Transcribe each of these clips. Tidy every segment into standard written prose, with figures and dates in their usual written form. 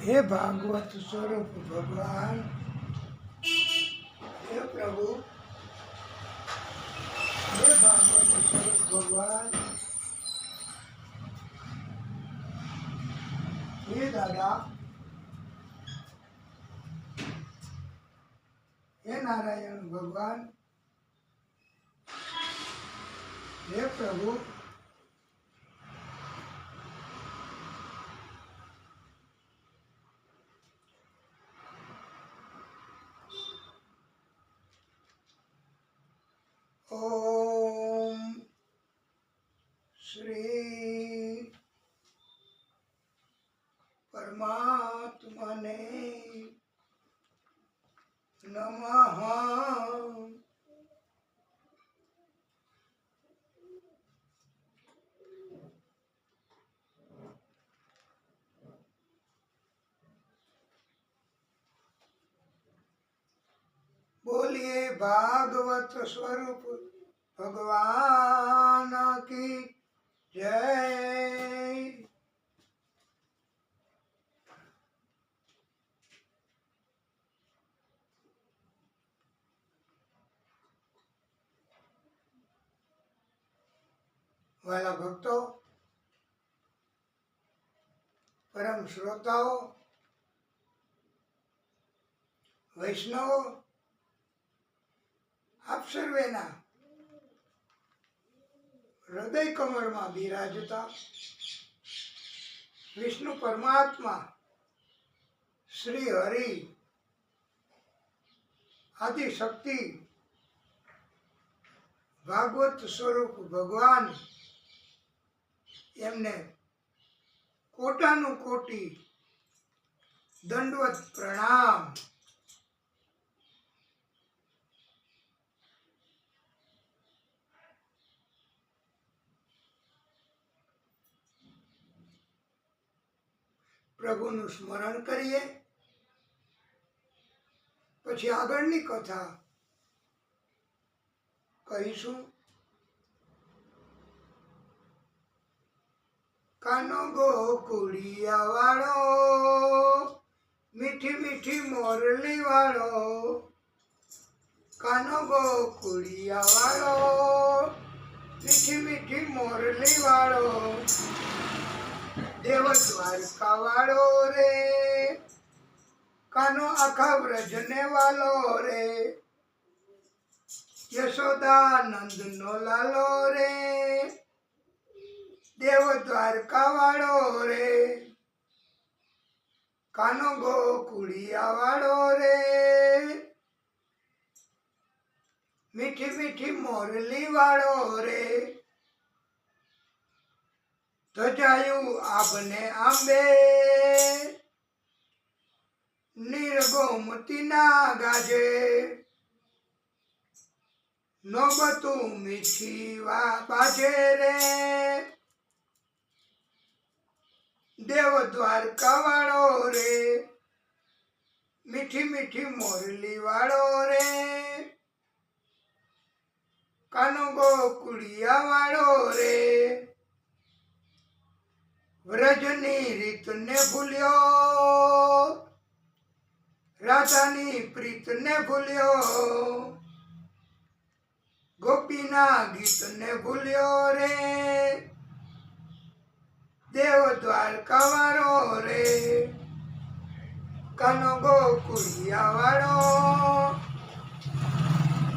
हे भागवत स्वरूप भगवान, हे प्रभु, हे भागवत स्वरूप भगवान, हे दादा, हे नारायण भगवान, हे प्रभु, ओम श्री परमात्मा ने नमः। बोलिए भागवत स्वरूप भगवान की जय। वाला भक्तों, परम श्रोताओं, वैष्णव, आप सर्वेना हृदय कमल में बिराजता विष्णु परमात्मा श्री हरि आदि शक्ति भागवत स्वरूप भगवान एमने कोटानु कोटी दंडवत प्रणाम। પ્રભુનું સ્મરણ કરીએ, પછી આગળની કથા કહીશું। કાનો ગોકુળિયા વાળો, મીઠી મીઠી મોરલી વાળો, કાનો ગોકુળિયા વાળો, મીઠી મીઠી મોરલી વાળો, देव द्वारका वालो रे, कानो आखा व्रजने वालो रे, यशोदा नंद नो लालो रे, देव द्वारका वालो रे, कानो गोकुळिया वालो रे, मीठी मीठी मोरली वालो रे, ધજાયુ આભને આંબે, નિર્ગોમતી ના ગાજે, નોબતું મીઠી બાજે રે, દેવ દ્વારકા વાળો રે, મીઠી મીઠી મોરલી વાળો રે, કાનો ગોકુળિયા વાળો રે, વ્રજની રીત ને ભૂલ્યો, રાધાની પ્રીત ને ભૂલ્યો, ગોપીના ગીત ને ભૂલ્યો રે, દેવ દ્વારકા વાળો રે, કાનો ગોકુળિયા વાળો,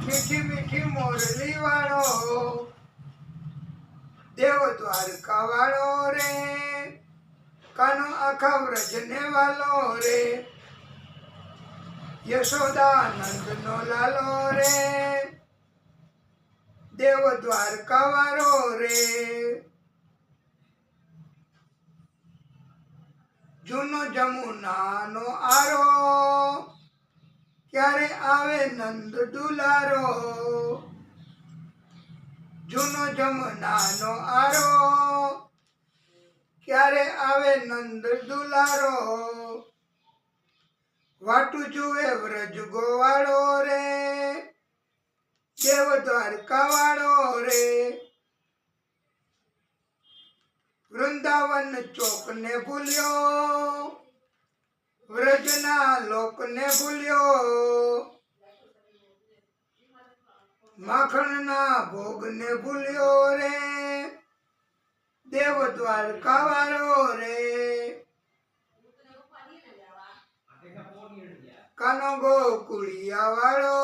મીઠી મીઠી મોરલી વાળો, देव द्वारका वालो रे, कानो आखा व्रजने वालो रे, यशोदा नंद नो लालो रे, देव द्वारका वालो रे, जूनो जमुना नो आरो, क्यारे आवे नंद दुलारो, जूनो जमुना नो आरो, क्यारे आवे नंद दुलारो, वाटू जुए व्रज गोवाड़ो रे, देव द्वारका वाड़ो रे, वृंदावन चौक ने भूलियो, વ્રજના લોકને ભૂલ્યો, માખણના ભોગને ભૂલ્યો રે, દેવ દ્વારકા વાળો રે, કાનો ગોકુળિયા વાળો,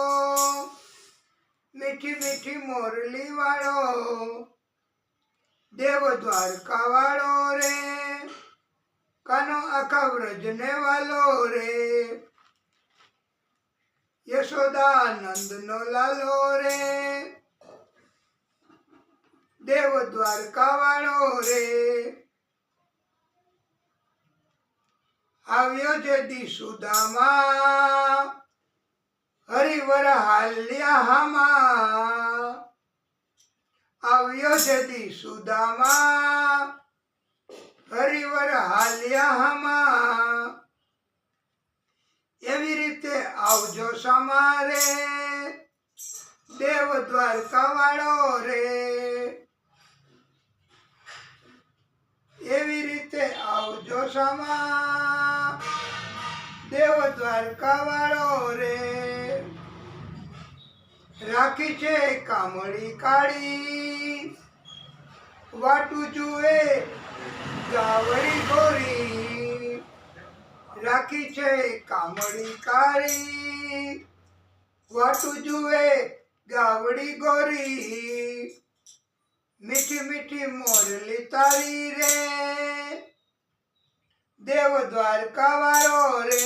મીઠી મીઠી મોરલી વાળો, દેવ દ્વારકા વાળો રે, કાનો આખા વ્રજને વાલો રે, યશોદા નંદ નો લાલો રે, દેવ દ્વારકા વાળો રે, આવ્યો જદી સુદામા, હરિવર હાલ્યા હામા, આવ્યો જદી સુદામા, હરિવર હાલ્યા હામા, એવી રીતે આવજો સમારે, દેવ દ્વારકા વાળો રે, એવી રીતે આવજો સમા, દેવ દ્વારકા વાળો રે, રાખી છે કામળી કાળી, વાટું જુએ ગાવડી ગોરી, રાખી છે કામળી કાળી, વાટું જુએ ગાવડી ગોરી, મીઠી મીઠી મોરલી તારી રે, દેવ દ્વારકા વાળો રે,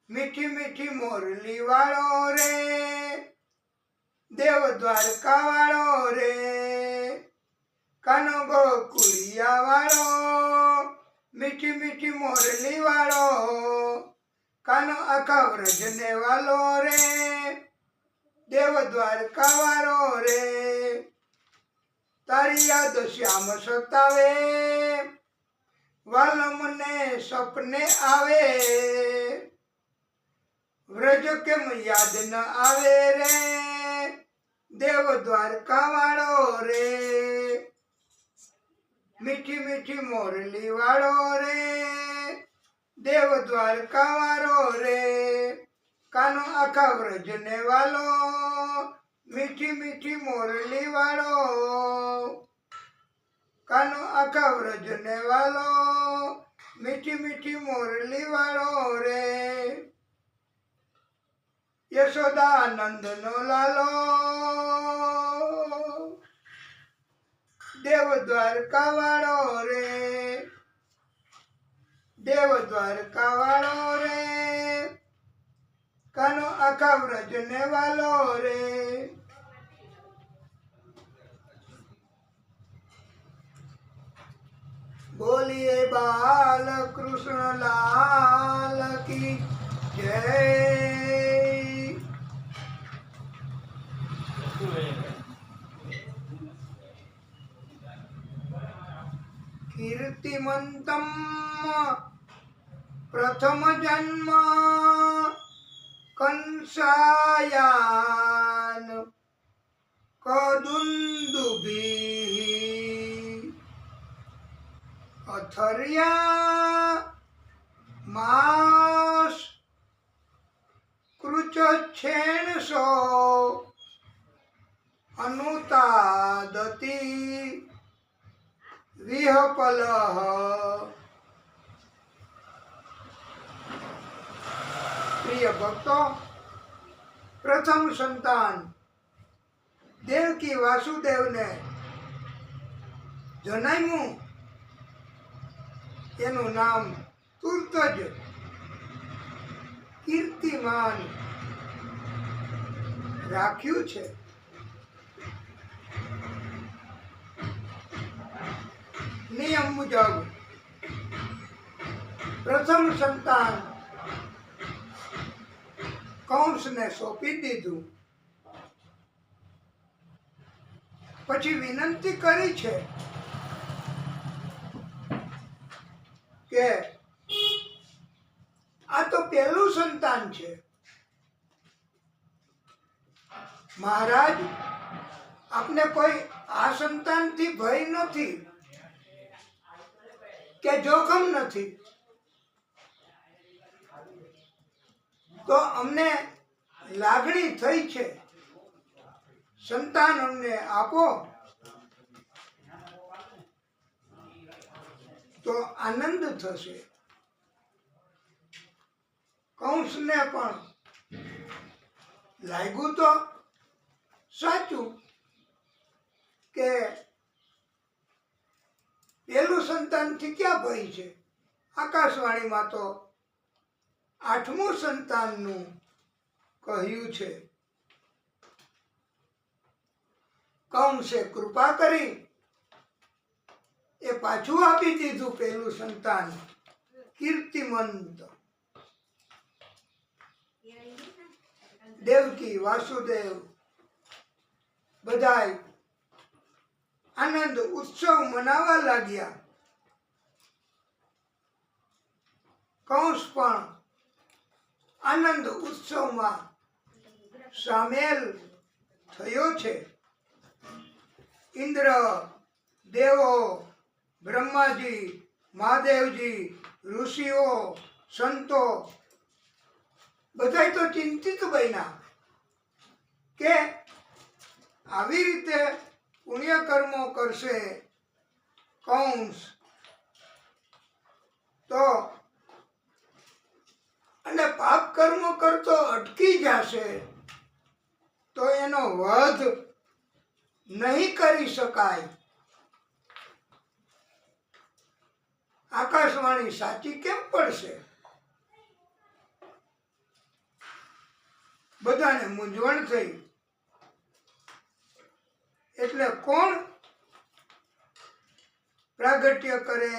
મીઠી મીઠી મોરલી વાળો રે, દેવ દ્વારકા વાળો રે, કાનો ગોકુળિયા વાળો, મીઠી મીઠી મોરલી વાળો, કાનો આખા વ્રજને વાલો રે, દેવ દ્વારકા વાળો રે, તારી યાદ શ્યામ સતાવે, વાલ મને સપને આવે, વ્રજ કેમ યાદ ન આવે રે, દેવ દ્વારકા વાળો રે, મીઠી મીઠી મોરલી વાળો રે, દેવ દ્વારકા વાળો રે, કાનો આખા વ્રજને વાલો, મીઠી મીઠી મોરલી વાળો, કાનો આખા વ્રજને વાલો, મીઠી મીઠી મોરલી વાળો રે, યશોદા નંદ નો લાલો, દેવ દ્વારકા વાળો રે, દેવ દ્વારકા વાળો રે, કાનો આખા વ્રજને વાલો રે, બોલીએ બાલ કૃષ્ણ લાલ કી જય. કીર્તિમંતમ પ્રથમ જન્મ કંસાયાન કદુંદુભી અથર્યા માસ કૃચ્છેણસો અનુતાદતી વિહપલઃ. પ્રિય ભક્તો, પ્રથમ સંતાન દેવકી વાસુદેવને જન્મ્યું, એનું નામ તુરત જ કીર્તિમાન રાખ્યું છે. નિયમ મુજબ પ્રથમ સંતાન કંસને સોંપી દીધું. પછી વિનંતી કરી છે કે આ તો પહેલું સંતાન છે, મહારાજ આપને કોઈ આ સંતાનથી ભય નથી કે જોખમ નથી, તો અમને લાગણી થઈ છે, સંતાન અમને આપો તો આનંદ થશે. કંસને પણ લાગ્યું તો સાચું કે પેલું સંતાનથી ક્યાં ભય છે. આકાશવાણીમાં તો 8મું સંતાનનું કહ્યું છે. કંસે કૃપા કરી એ પાછું આપી દીધું પેલું સંતાન, કીર્તિમંત દેવકી વાસુદેવ બધાય આનંદ ઉત્સવ મનાવવા લાગ્યા. કંસ પણ આનંદ ઉત્સવમાં સામેલ થયો છે. ઇન્દ્ર, દેવો, બ્રહ્માજી, મહાદેવજી, ઋષિઓ, સંતો બધાય તો ચિંતિત બન્યા કે આવી રીતે પુણ્ય કર્મો કરશે કંસ તો, અને પાપ કર્મો કરતો અટકી જશે તો એનો વધ નહીં કરી શકાય. આકાશવાણી સાચી કેમ પડશે? બધાને મૂંઝવણ થઈ. એટલે કોણ પ્રાગટ્ય કરે?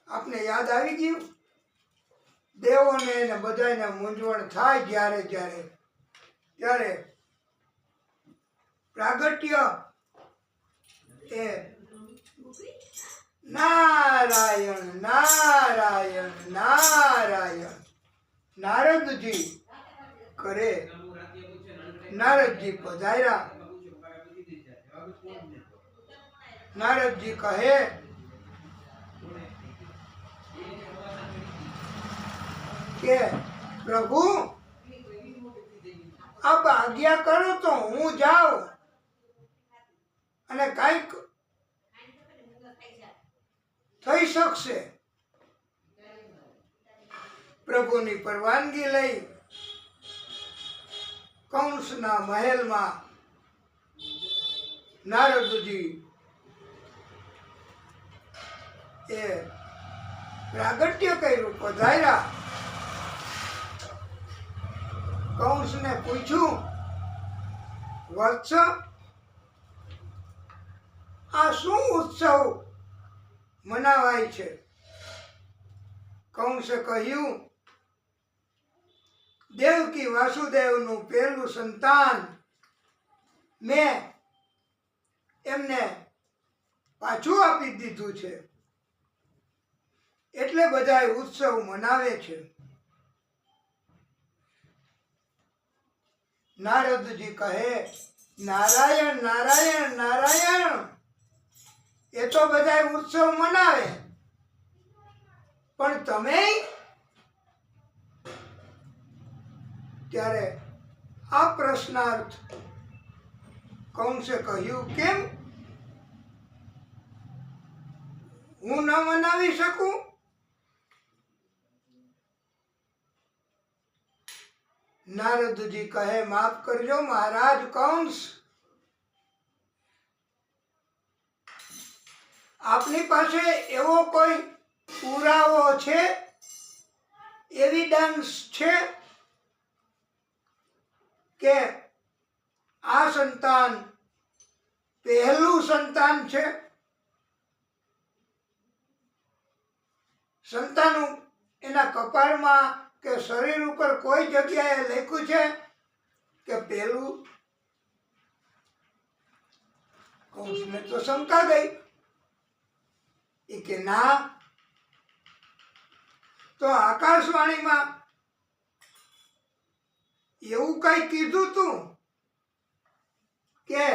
આપને યાદ આવી ગયું? દેવોને ને બધાને મૂંઝવણ થાય ત્યારે પ્રાગટ્ય એ નારાયણ નારાયણ નારાયણ નારદજી કરે. નારદજી પધાર્યા. નારદજી કહે કે પ્રભુ આપ આજ્ઞા કરો તો હું જાઉં અને કઈક થઈ શકશે. પ્રભુની પરવાનગી લઈ કંસના મહેલમાં નારદજી એ પ્રાગટ્ય કર્યું, પધાર્યા. કંસને પૂછ્યું, વત્સ આ શું ઉત્સવ મનાવાય છે? કંસે કહ્યું, દેવકી વાસુદેવનું પહેલું સંતાન મેં એમને પાછું આપી દીધું છે, એટલે બધાય ઉત્સવ મનાવે છે. નારદજી કહે, નારાયણ નારાયણ નારાયણ, એ તો બધાય ઉત્સવ મનાવે, પણ તમે? ત્યારે આ પ્રશ્નાર્થ કંસે કહ્યું, કેમ હું ન મનાવી શકું? નારદજી કહે, માફ કરજો મહારાજ કંસ, આપની પાસે એવો કોઈ પુરાવો છે, એવિડન્સ છે કે આ સંતાન પહેલું સંતાન છે? સંતાનું એના કપાળમાં કે શરીર ઉપર કોઈ જગ્યાએ લખ્યું છે કે પહેલું? કંસને તો શંકા ગઈ. એ કે ના. તો આકાશવાણીમાં એવું કઈ કીધું તું કે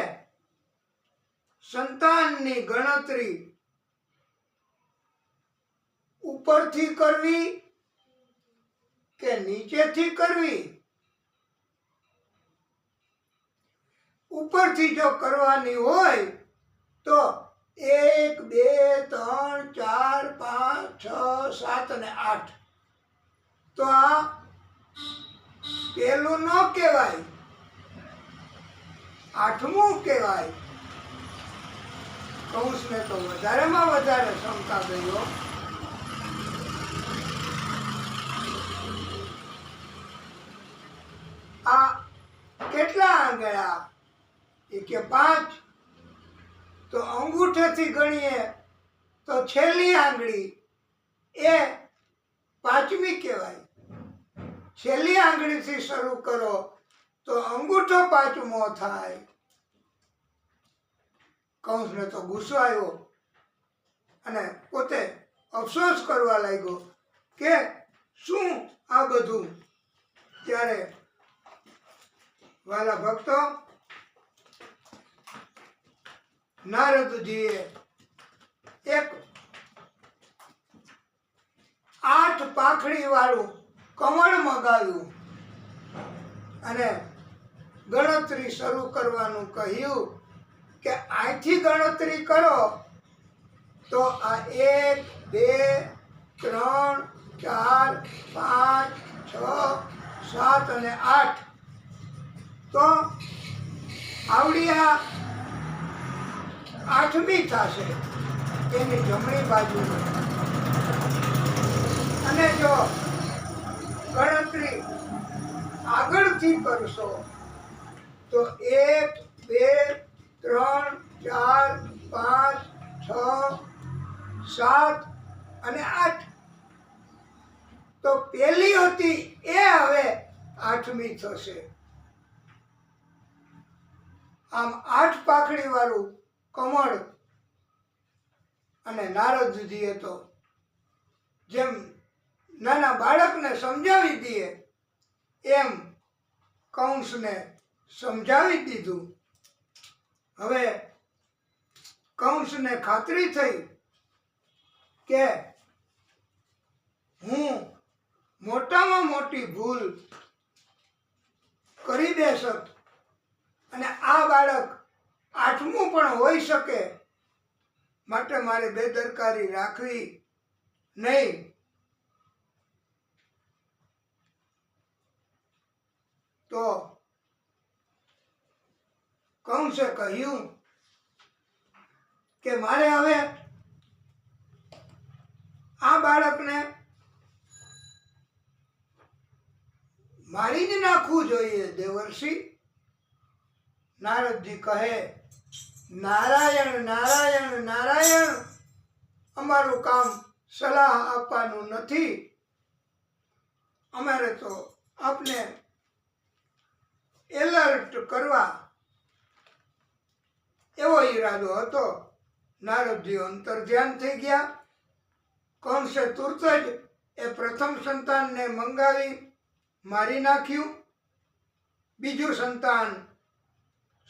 સંતાનની ગણતરી ઉપરથી કરવી કે નીચેથી કરવી? ઉપરથી જો કરવાની હોય તો 1 2 3 4 5 6 7 અને 8. તો આ પેલું ન કહેવાય, 8મું કહેવાય. કૌંસને તો વધારેમાં વધારે શંકા ગયો. આ કેટલા આંગળા? એ કે 5. તો અંગૂઠેથી ગણીએ તો છેલ્લી આંગળી એ 5મી કહેવાય. છેલ્લી આંગળીથી શરૂ કરો તો અંગૂઠો 5મો થાય. કૌંસને તો ગુસ્સો આવ્યો અને પોતે અફસોસ કરવા લાગ્યો કે શું આ બધું. ત્યારે વાલા ભક્તો, નારદજીએ એક 8 પાંખડી વાળું કમળ મગાવ્યું અને ગણતરી શરૂ કરવાનું કહ્યું કે અહીંથી ગણતરી કરો તો આ 1 2 3 4 5 6 7 અને 8. તો આવડી આ 8મી થશે એની જમણી બાજુ. અને જો ગણતરી આગળથી કરશો તો 1 2 3 4 5 6 7 અને 8. તો પેલી હતી એ હવે 8મી થશે. આમ 8 પાંખડી વાળું કમળ. અને નારદજીએ તો જેમ નાના બાળકને સમજાવી દઈએ એમ કૌંસને સમજાવી દીધું. હવે કૌંસને ખાતરી થઈ કે હું મોટામાં મોટી ભૂલ કરી દેશત અને આ બાળક 8મું પણ હોઈ શકે, માટે મારે બેદરકારી રાખવી નહીં. તો કૌંસે કહ્યું કે મારે હવે આ બાળકને મારી જ નાખવું જોઈએ દેવર્ષિ. નારદજી કહે, નારાયણ નારાયણ નારાયણ, અમારું કામ સલાહ આપવાનું નથી. અમારે તો આપને એલર્ટ કરવા એવો ઈરાદો હતો. નારદજી અંતર્ધ્યાન થઈ ગયા. કૌંસે તુરત જ એ પ્રથમ સંતાનને મંગાવી મારી નાખ્યું. બીજું સંતાન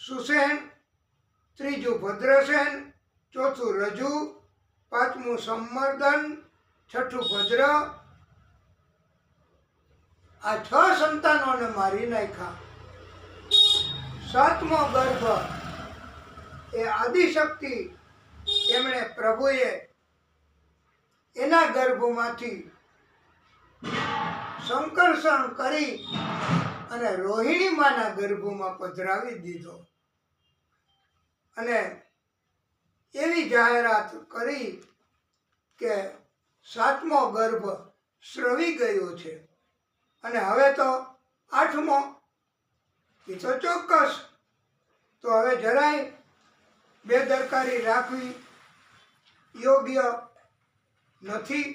સુસેન, ત્રીજું ભદ્રસેન, ચોથું રજુ, 5મું સંવર્ધન, 6ઠું ભદ્ર. આ 6 સંતાનોને મારી નાખ્યા. 7મો ગર્ભ એ આદિશક્તિ, એમણે પ્રભુએ એના ગર્ભમાંથી સંકર્ષણ કરી અને રોહિણી માના ગર્ભમાં પધરાવી દીધો. અને એવી જાહેરાત કરી કે 7મો ગર્ભ સ્રવી ગયો છે અને હવે તો 8મો. એ તો ચોક્કસ. તો હવે જરાય બેદરકારી રાખવી યોગ્ય નથી.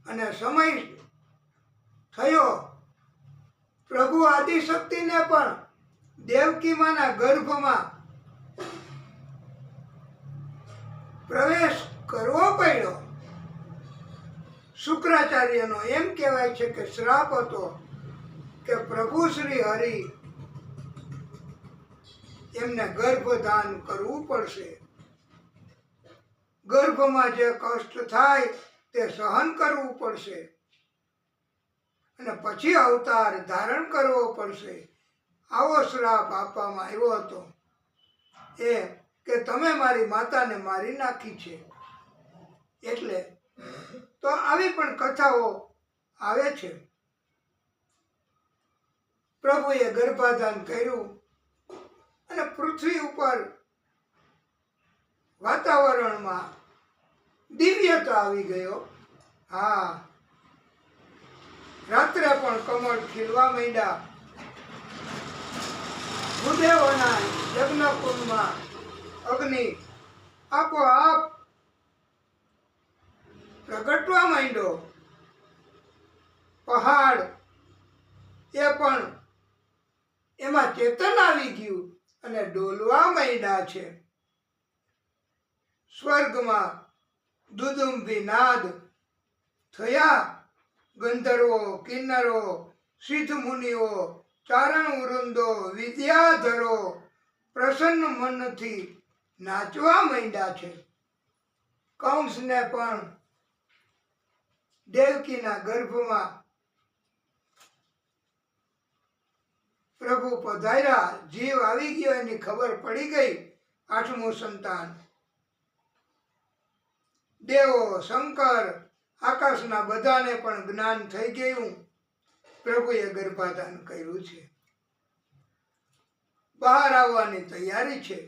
અને સમય થયો, પ્રભુ આદિશક્તિને પણ દેવકી માના ગર્ભમાં પ્રવેશ કરવો પડ્યો. શુક્રાચાર્યનો એમ કહેવાય છે કે શ્રાપ હતો કે પ્રભુ શ્રી હરિ એમને ગર્ભદાન કરવું પડશે. ગર્ભમાં જે કષ્ટ થાય તે સહન કરવું પડશે અને પછી અવતાર ધારણ કરવો પડશે. આવો શ્રાપ આપવામાં આવ્યો હતો એ કે તમે મારી માતાને મારી નાખી છે. એટલે તો આવી પણ કથાઓ આવે છે. પ્રભુએ ગર્ભાધાન કર્યું અને પૃથ્વી ઉપર વાતાવરણમાં દિવ્યતા આવી ગયો. હા, રાત્રે પણ કમળ ખીલવા માંડ્યા. ભૂદેવોના યજ્ઞકુંડમાં અગ્નિ આપોઆપ પ્રગટવા માંડ્યો. પહાડ એ પણ એમાં ચેતન આવી ગયું અને ડોલવા માંડ્યા છે. સ્વર્ગમાં દુદુંભી નાદ થયા. ગંધર્વો, કિન્નરો, સિદ્ધ મુનિઓ, ચારણ વૃંદો, વિદ્યાધરો પ્રસન્ન મનથી નાચવા માંડ્યા છે. કંસને પણ દેવકીના ગર્ભમાં પ્રભુ પધાર્યા. જીવ આવી ગયો એની ખબર પડી ગઈ. 8મું સંતાન. દેવો, શંકર, આકાશના બધાને પણ જ્ઞાન થઈ ગયું. પ્રભુએ ગર્ભાધાન કર્યું છે. બહાર આવવાની તૈયારી છે.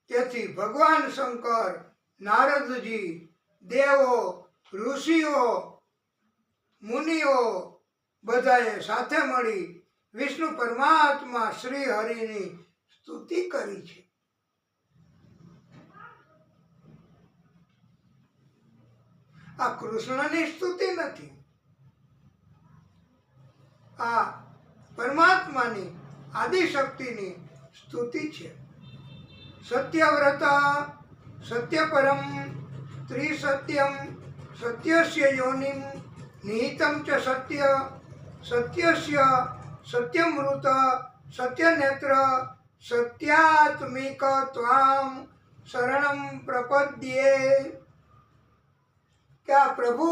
તેથી ભગવાન શંકર, નારદજી, દેવો, ઋષિઓ, મુનિઓ બધાએ સાથે મળી વિષ્ણુ પરમાત્મા શ્રી હરિની સ્તુતિ કરી છે. આ કૃષ્ણની સ્તુતિ નથી, આ પરમાત્માની આદિશક્તિની સ્તુતિ છે. સત્યવ્રત સત્યપરમ ત્રિસત્યમ સત્યસ્ય યોનિમ નિહિતમ ચ સત્ય સત્યસ્ય સત્યમૃત સત્યનેત્ર સત્યાત્મિક ત્વામ શરણમ પ્રપદ્યે. કે આ પ્રભુ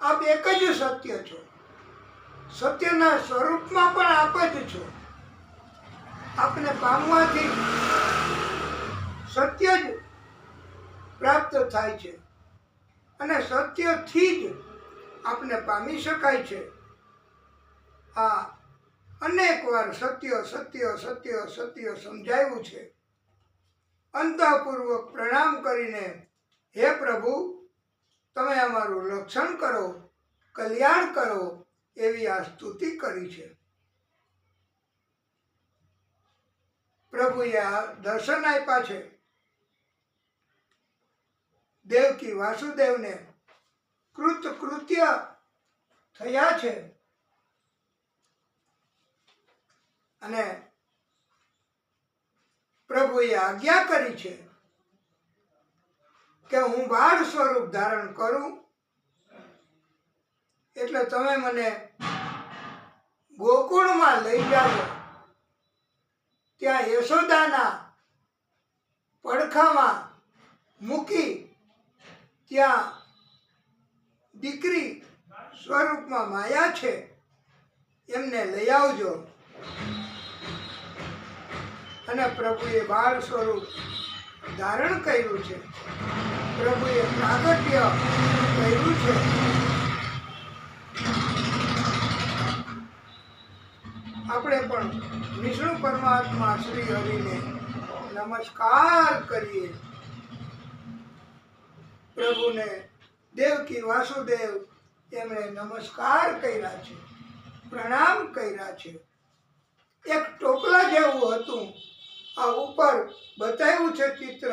આપ એક જ સત્ય છો. સત્યના સ્વરૂપમાં પણ આપ જ છો. આપને પામવાથી સત્ય જ પ્રાપ્ત થાય છે અને સત્યથી જ આપને પામી શકાય છે. આ અનેક વાર સત્ય સત્ય સત્ય સત્ય સમજાવ્યું છે. અંતઃપૂર્વક પ્રણામ કરીને હે પ્રભુ, તમે અમારું રક્ષણ કરો, કલ્યાણ કરો એવી આ સ્તુતિ કરી છે. પ્રભુએ આ દર્શન આપ્યા છે. દેવકી વાસુદેવને કૃતકૃત્ય થયા છે અને પ્રભુએ આજ્ઞા કરી છે કે હું બાળ સ્વરૂપ ધારણ કરું એટલે તમે મને ગોકુળમાં લઈ જાઓ. ત્યાં યશોદાના પડખામાં મૂકી ત્યાં દીકરી સ્વરૂપમાં માયા છે એમને લઈ આવજો. અને પ્રભુએ બાળ સ્વરૂપ ધારણ કર્યું છે. પ્રભુએ પ્રાગટ્ય કર્યું છે. આપણે પણ વિષ્ણુ પરમાત્મા શ્રી હરિને નમસ્કાર કરીએ. પ્રભુને દેવકી વાસુદેવ એમણે નમસ્કાર કર્યા છે, પ્રણામ કર્યા છે. એક ટોપલા જેવું હતું. આ ઉપર બતાવ્યું છે ચિત્ર,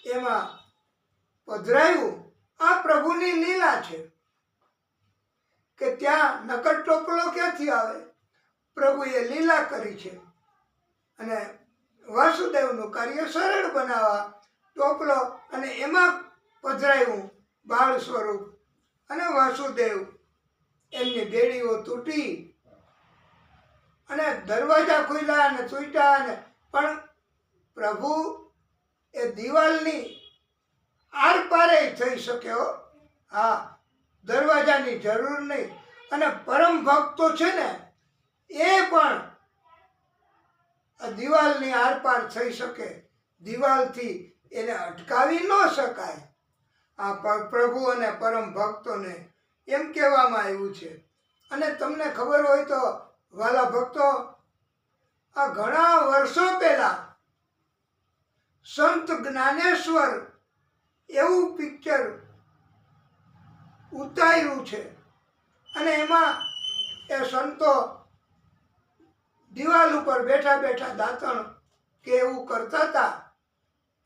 એમાં પધરાયું. આ પ્રભુની લીલા છે કે ત્યાં નકર ટોપલો ક્યાંથી આવે? પ્રભુએ લીલા કરી છે અને વાસુદેવનું કાર્ય સરળ બનાવવા ટોપલો અને એમાં પધરાયું બાળ સ્વરૂપ. અને વાસુદેવ એમની બેડીઓ તૂટી અને દરવાજા ખુલ્યા અને તૂટ્યા, અને પણ પ્રભુ એ દિવાલની આર પારે થઈ શકે હો. હા, દરવાજાની જરૂર નહીં. અને પરમ ભક્તો છે ને એ પણ દિવાલની આરપાર થઈ શકે. દિવાલથી એને અટકાવી ન શકાય. આ પ્રભુ અને પરમ ભક્તોને એમ કહેવામાં આવ્યું છે. અને તમને ખબર હોય તો વાલા ભક્તો, આ ઘણા વર્ષો પહેલા સંત જ્ઞાનેશ્વર એવું પિક્ચર ઉતાર્યું છે. અને એમાં એ સંતો દિવાલ ઉપર બેઠા બેઠા દાંતણ કે એવું કરતા હતા.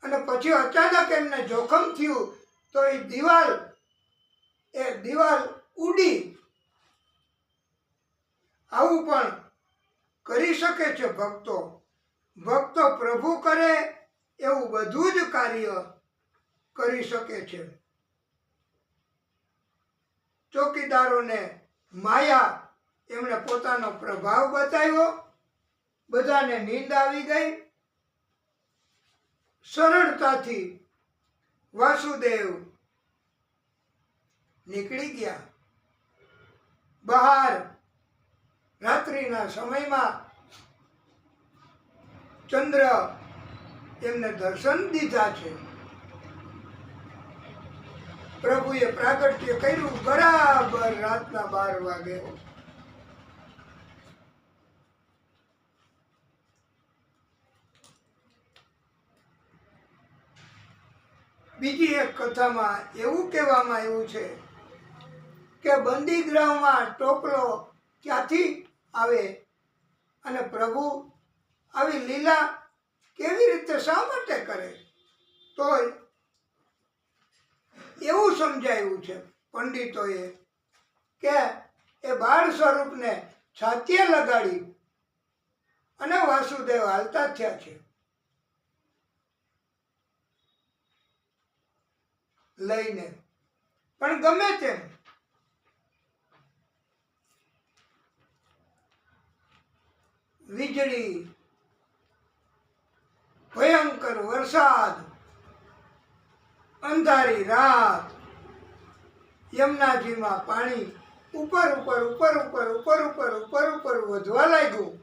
અને પછી અચાનક એમને જોખમ થયું તો એ દિવાલ ઉડી. આવું પણ કરી શકે છે ભક્તો. ભક્તો પ્રભુ કરે એવું બધું જ કાર્ય કરી શકે છે. ચોકીદારોને માયા એમણે પોતાનો પ્રભાવ બતાવ્યો. બધાને નીંદ આવી ગઈ. સરળતાથી વાસુદેવ નીકળી ગયા બહાર. રાત્રિના સમયમાં ચંદ્ર એમને દર્શન દીધા છે. પ્રભુએ પ્રાગટ્ય કર્યું બરાબર રાતના 12 વાગે. બીજી એક કથામાં એવું કહેવામાં આવ્યું છે કે બંદી ગૃહમાં ટોપલો ક્યાંથી આવે અને પ્રભુ આવી લીલા કેવી રીતે શા માટે કરે. તોય એવું સમજાયું છે પંડિતોએ કે એ બાળ સ્વરૂપને છાતીએ લગાડી અને વાસુદેવ હાલતા થયા છે લઈને. પણ ગમે તેમ વીજળી, ભયંકર વરસાદ, અંધારી રાત, યમુનાજીમાં પાણી ઉપર વધવા લાગ્યું.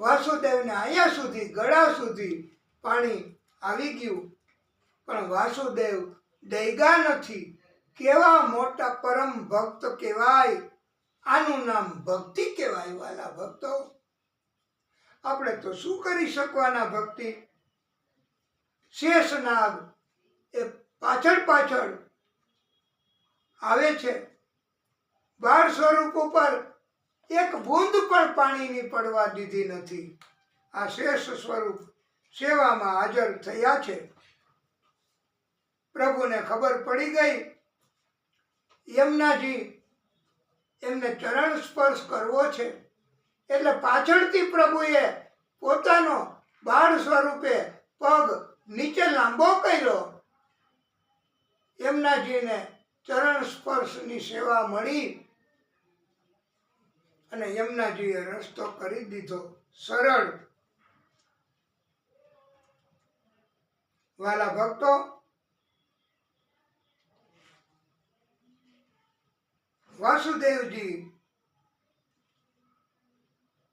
વાસુદેવને અહીંયા સુધી ગળા સુધી પાણી આવી ગયું. પણ વાસુદેવ ડૈગા નથી. કેવા મોટા પરમ ભક્ત કહેવાય. આનું નામ ભક્તિ કહેવાય વાલા ભક્તો. આપણે તો શું કરી શકવાના ભક્તિ. શેષનાગ એ પાછળ આવે છે. બાળ સ્વરૂપ ઉપર એક બૂંદ પણ પાણીની પડવા દીધી નથી. આ શેષ સ્વરૂપ સેવામાં હાજર થયા છે. પ્રભુને ખબર પડી ગઈ યમુનાજી એમને ચરણ સ્પર્શ કરવો છે. એટલે પાછળથી પ્રભુએ પોતાનો બાળ સ્વરૂપે પગ નીચે લાંબો કર્યો. યમુનાજીને ચરણ સ્પર્શની સેવા મળી અને યમુનાજીએ રસ્તો કરી દીધો સરળ. વાલા ભક્તો, વાસુદેવજી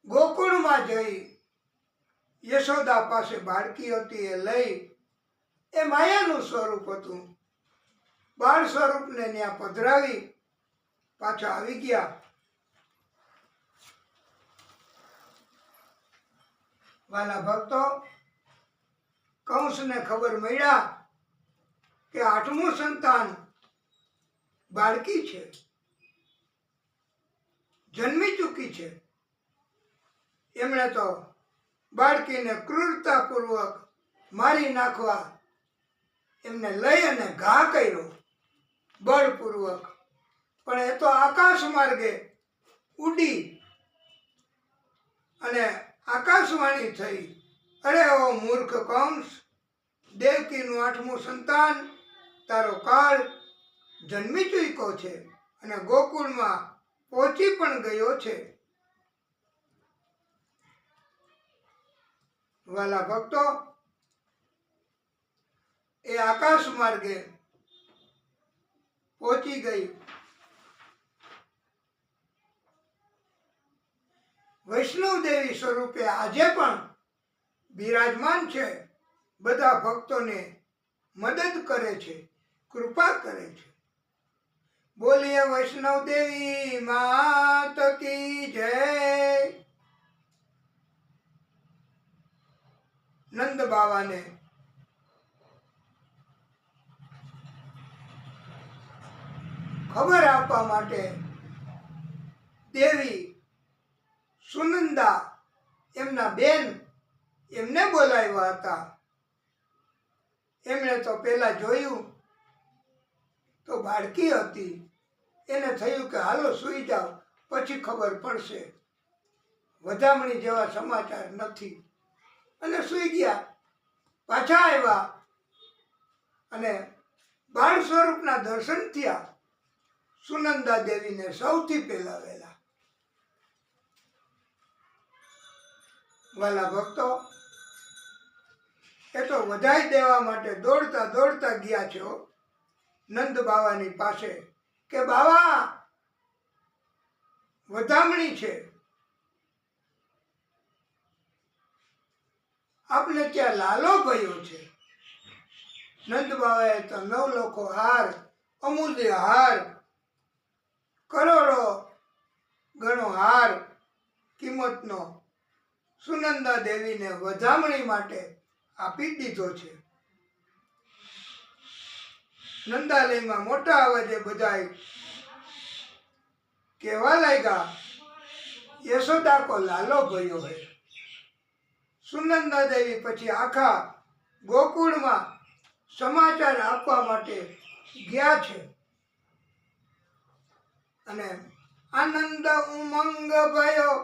ગોકુળમાં જઈ યશોદા પાસે બાળકી હતી એ લઈ. એ માયાનું સ્વરૂપ હતું. બાળ સ્વરૂપને ત્યાં પધરાવી પાછા આવી ગયા. વાલા ભક્તો, કંસને ખબર મળ્યા કે 8મું સંતાન બાળકી છે, જન્મી ચૂકી છે. એમણે તો બાળકીને ક્રૂરતાપૂર્વક મારી નાખવા એમને લઈ અને ઘા કર્યો બળપૂર્વક. પણ એ તો આકાશ માર્ગે ઉડી અને આકાશવાણી થઈ, અરે ઓ મૂર્ખ કંસ, દેવકીનું 8મું સંતાન તારો કાળ જન્મી ચૂક્યો છે અને ગોકુળમાં પહોંચી પણ ગયો છે. વાલા ભક્તો, એ આકાશ માર્ગે પહોંચી ગઈ. વૈષ્ણવ દેવી સ્વરૂપે આજે પણ બિરાજમાન છે. બધા ભક્તોને મદદ કરે છે, કૃપા કરે છે. બોલીએ વૈષ્ણવ દેવી માત કી જય. નંદ બાવાને ખબર આપવા માટે દેવી સુનંદા એમના બેન એમને બોલાવ્યા હતા. એમણે તો પેલા જોયું તો બાળકી હતી. એને થયું કે હાલો સૂઈ જાઓ, પછી ખબર પડશે. વધામણી જેવા સમાચાર નથી અને સૂઈ ગયા. પાછા આવ્યા અને બાળ સ્વરૂપના દર્શન થયા. સુનંદા દેવીને સૌથી પહેલા વહેલા. વાલા ભક્તો, એ તો વધાઈ દેવા માટે દોડતા દોડતા ગયા છે નંદ બાવાની પાસે કે બાવા વધામણી છે, આપને ત્યાં લાલો ભયો છે. નંદ બાવાએ તો 9 લાખો હાર, અમૂલ્ય હાર, કરોડો ગણો હાર કિંમતનો સુનંદા દેવીને વધામણી માટે આપી દીધો છે. નંદાલયમાં મોટા અવાજે બધાય કહેવા લાગ્યા, યશોદા કો લાલો ભયો હે. સુનંદા દેવી પછી આખા ગોકુળમાં સમાચાર આપવા માટે ગયા છે. અને આનંદ ઉમંગ ભયો,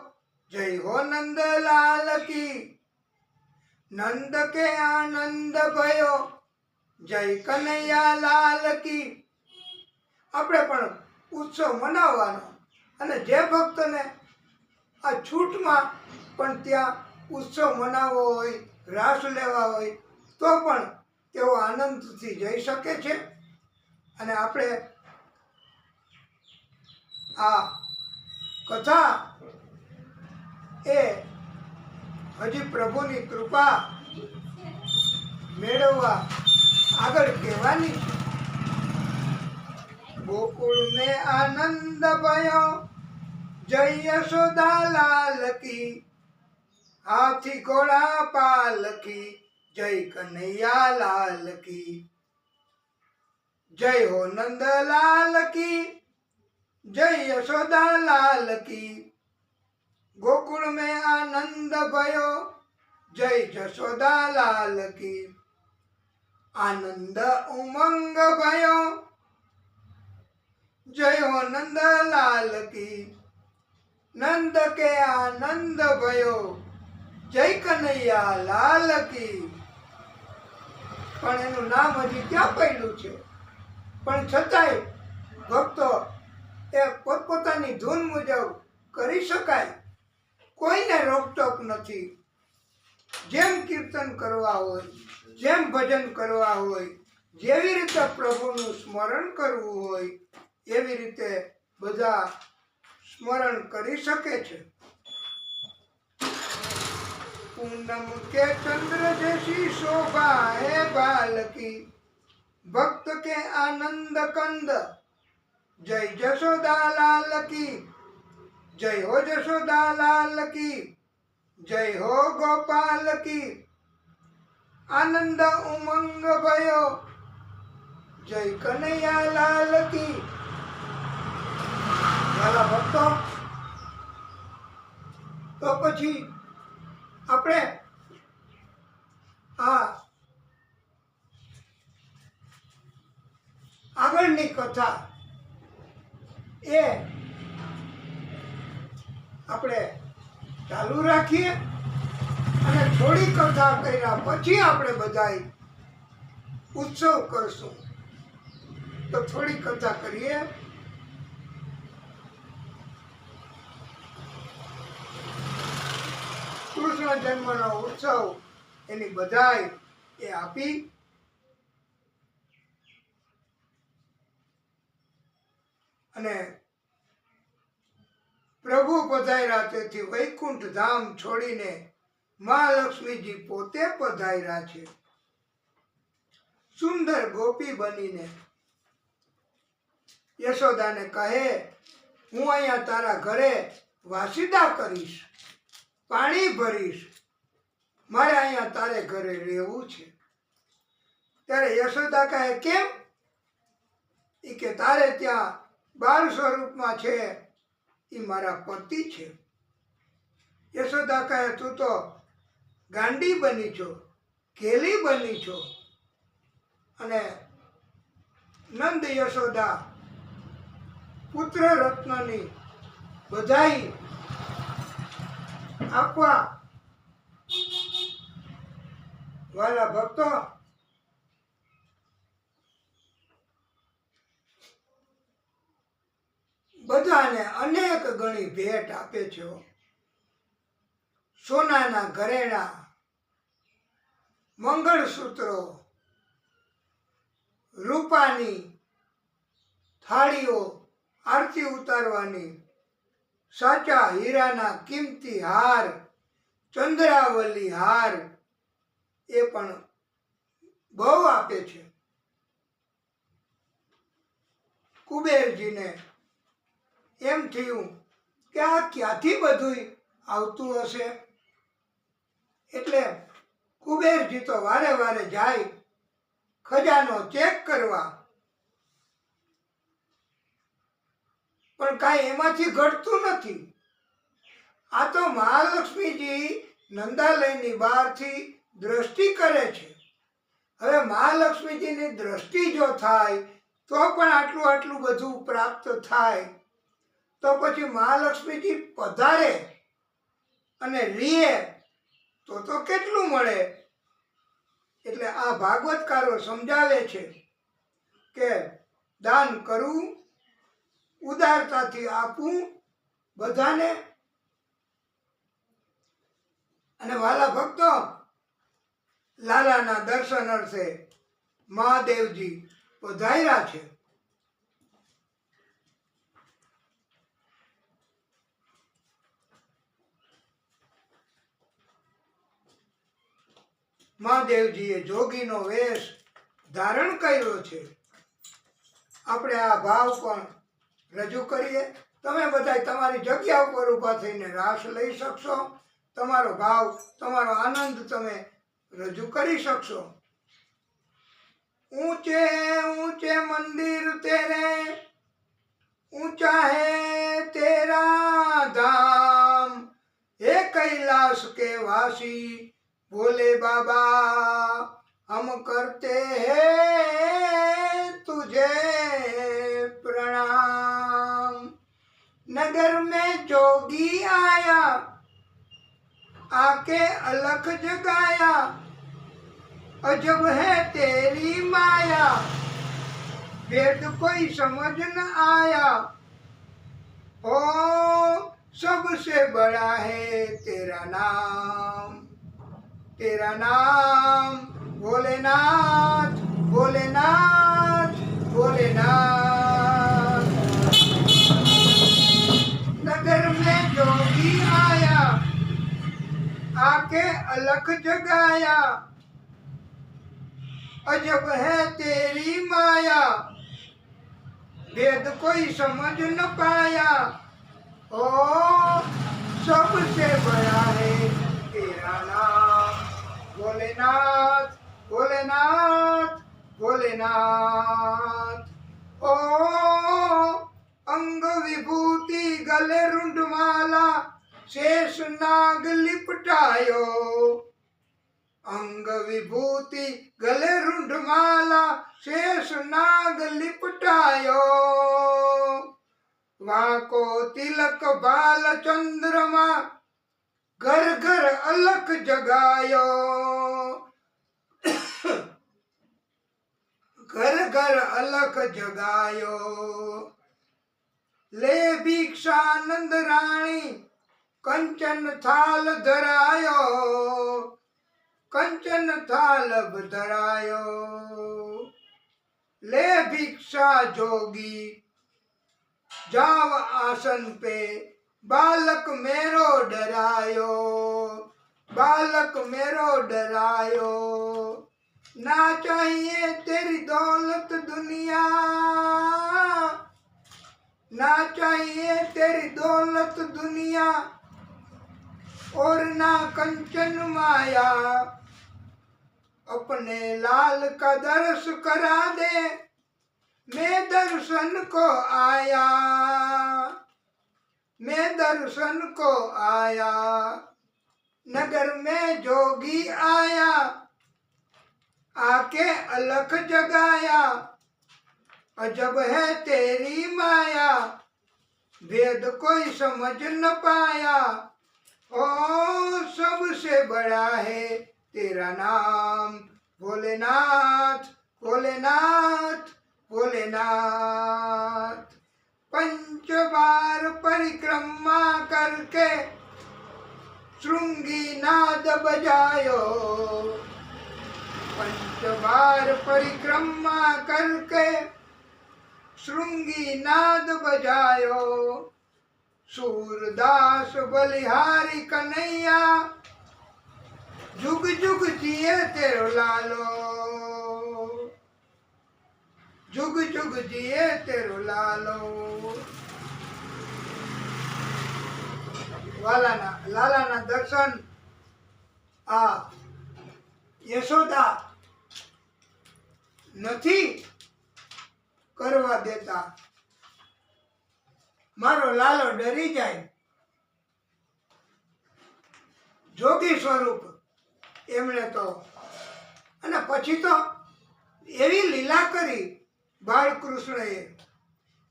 જય હો નંદલાલ કી. નંદ કે આનંદ ભયો, જય કનૈયા લાલ કી. આપણે પણ ઉત્સવ મનાવવાનો અને જે ભક્તને આ છૂટમાં પણ ત્યાં ઉત્સવ મનાવવો હોય, રાસ લેવા હોય તો પણ તેઓ આનંદથી જઈ શકે છે. અને આપણે આ કથા એ હજી પ્રભુની કૃપા મેળવવા આગળ કહેવાની છે. ગોકુળ મેં આનંદ ભયો, જય યશોદા લાલ કી. હાથી ઘોડા પાલકી, જય કનૈયા લાલ કી. જય હો નંદલાલ કી, જય યશોદા લાલ કી. ગોકુળ में आनंद भयो, जय यशोदा लाल की. आनंद उमंग भयो, जय हो नंद लाल की. नंद के आनंद भयो, जय कन्हैया लाल की. પણ એનું નામ હજી ક્યાં પડ્યું છે? પણ છતાંય ભક્તો એ પોતપોતાની ધૂન મુજબ કરી શકાય. કોઈને રોકટોક નથી. જેમ કીર્તન કરવા હોય, જેમ ભજન કરવા હોય, જેવી રીતે પ્રભુનું સ્મરણ કરવું હોય એવી રીતે બધા સ્મરણ કરી શકે છે. પૂનમ કે ચંદ્ર જैसी शोभा है बाल की. भक्त के आनंद कंद, जय जशोदा लाल की. जय हो जशोदा लाल की. जय हो गोपाल की. आनंद उमंग भयो, जय कन्हैया लाल की. વાલા ભક્તો, તો પછી આપણે આ આગળની કથા એ આપણે ચાલુ રાખીએ અને થોડી કથા કર્યા પછી આપણે બધાય ઉત્સવ કરશું. તો થોડી કથા કરીએ. કૃષ્ણ જન્મનો ઉત્સવ એની બધાય એ આપી. અને પ્રભુ પધાર્યા, તેથી વૈકુંઠ ધામ છોડીને મહાલક્ષ્મીજી પોતે પધાર્યા છે સુંદર ગોપી બનીને. યશોદાને કહે, હું અહીંયા તારા ઘરે વાસિદા કરીશ, પાણી ભરીશ, મારે અહીંયા તારે ઘરે રહેવું છે. ત્યારે યશોદા કહે, કેમ? એ કે તારે ત્યાં બાળ સ્વરૂપમાં છે એ મારા પતિ છે. યશોદા કહે, તું તો ગાંડી બની છો, ઘેલી બની છો. અને નંદ યશોદા પુત્ર રત્નની બધાઈ આપવા વાલા ભક્તો બધાને અનેક ગણી ભેટ આપે છે. સોનાના ઘરેણા, મંગળસૂત્રો, રૂપાની થાળીઓ, આરતી ઉતારવાની, સાચા હીરાના કિંમતી હાર, ચંદ્રાવલી હાર એ પણ બહુ આપે છે. કુબેરજીને એમ થયું કે આ ક્યાંથી બધું આવતું હશે, એટલે કુબેરજી તો વારે વારે જાય ખજાનો ચેક કરવા, પણ કાંઈ એમાંથી ઘટતું નથી. આ તો મહાલક્ષ્મીજી નંદાલયની બહારથી દ્રષ્ટિ કરે છે. હવે મહાલક્ષ્મીજીની દ્રષ્ટિ જો થાય તો પણ આટલું આટલું બધું પ્રાપ્ત થાય, તો પછી મહાલક્ષ્મીજી પધારે અને રીએ તો કેટલું મળે. એટલે આ ભાગવતકારો સમજાવે છે કે દાન કરવું, ઉદારતાથી આપવું બધાને. અને વાલા ભક્તો, લાલાના દર્શન અર્થે મહાદેવજી પધાર્યા છે. મહાદેવજીએ જોગીનો વેશ ધારણ કર્યો છે. આપણે આ ભાવ પણ રજૂ કરીએ. તમે બધા તમારી જગ્યા ઉપર ઊભા થઈને રાસ લઈ શકશો. તમારો ભાવ, તમારો આનંદ તમે રજૂ કરી શકશો. ઊંચે ઊંચે મંદિર તેરે, ऊंचा है तेरा धाम, हे कैलाश के वासी भोले बाबा, हम करते हैं तुझे प्रणाम। नगर में जोगी आया, आके अलख जगाया, अजब है तेरी माया, वेद कोई समझ न आया। ओ सबसे बड़ा है तेरा नाम, तेरा नाम भोलेनाथ, भोलेनाथ, भोलेनाथ। नगर में जोगी आया, आके अलख जगाया, अजब है तेरी माया, वेद कोई समझ न पाया। ओ सबसे बड़ा है तेरा नाम, भोलेनाथ, भोलेनाथ, भोलेनाथ। ओ अंग विभूति गले रुंडमाला, शेष नाग लिपटायो, अंग विभूति गले रुंडमाला, शेष नाग लिपटायो। वाको तिलक बाल चंद्रमा, घर घर अलख जगायो, घर घर अलख जगायो। ले भिक्षानंद राणी, कंचन थाल धरायो, कंचन थाल धरायो। ले भिक्षा जोगी, जाव आसन पे बालक मेरो डरायो, बालक मेरो डरायो। ना चाहिए तेरी दौलत दुनिया, ना चाहिए तेरी दौलत दुनिया, और ना कंचन माया। अपने लाल का दर्श करा दे, मैं दर्शन को आया, मैं दर्शन को आया। नगर में जोगी आया, आके अलख जगाया। अजब है तेरी माया, भेद कोई समझ न पाया। ओ सबसे बड़ा है तेरा नाम, भोलेनाथ भोलेनाथ भोलेनाथ। 5 बार परिक्रमा करके श्रृंगी नाद बजायो, 5 बार परिक्रमा करके श्रृंगी नाद बजायो। सूरदास बलिहारी कन्हैया, जुग जुग जिए तेरो लालो, जुग जुग जिए तेरो लालो। લાલાના દર્શન આ યશોદા નથી કરવા દેતા, મારો લાલો ડરી જાય। જોગી સ્વરૂપ એમણે તો, અને પછી તો એવી લીલા કરી બાળકૃષ્ણએ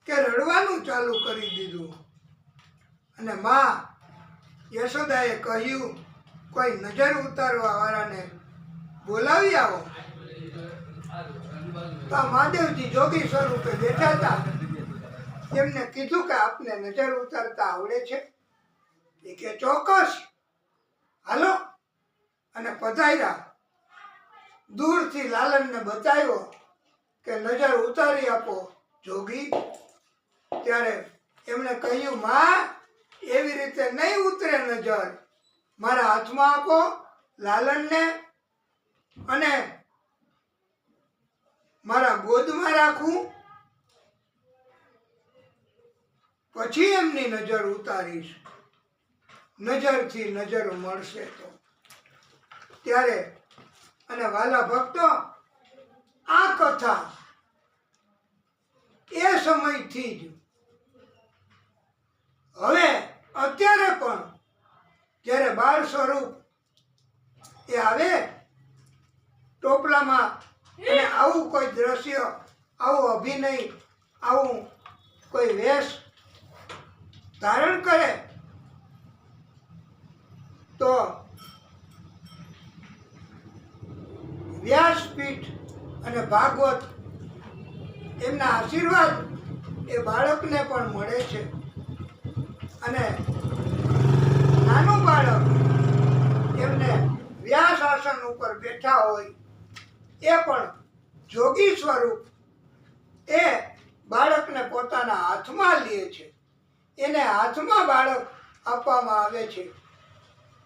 કે રડવાનું ચાલુ કરી દીધું। અને માં યશોદાએ કહ્યું, કોઈ નજર ઉતારવા વાળાને બોલાવી આવો। તો મહાદેવજી જોગી સ્વરૂપે બેઠા હતા, એમને કીધું કે આપને નજર ઉતારતા આવડે છે? એ કે ચોક્કસ, હાલો। અને પધાર્યા, દૂરથી લાલનને બતાવ્યો કે નજર ઉતારી આપો જોગી। ત્યારે એમણે કહ્યું, માં એવી રીતે નહીં ઉતરે નજર, મારા હાથમાં આપો લાલનને, અને મારા ગોદમાં રાખું, પછી એમની નજર ઉતારીશ, નજરથી નજર મળશે તો। ત્યારે અને વાલા ભક્તો, આ કથા એ સમયથી જ હવે અત્યારે પણ જ્યારે બાળ સ્વરૂપ એ આવે ટોપલામાં, અને આવું કોઈ દ્રશ્ય, આવું અભિનય, આવું કોઈ વેશ ધારણ કરે તો વ્યાસપીઠ અને ભાગવત એમના આશીર્વાદ એ બાળકને પણ મળે છે। અને નાનું બાળક એમને વ્યાસ આસન ઉપર બેઠા હોય એ પણ જોગી સ્વરૂપ એ બાળકને પોતાના હાથમાં લે છે, એને હાથમાં બાળક આપવામાં આવે છે,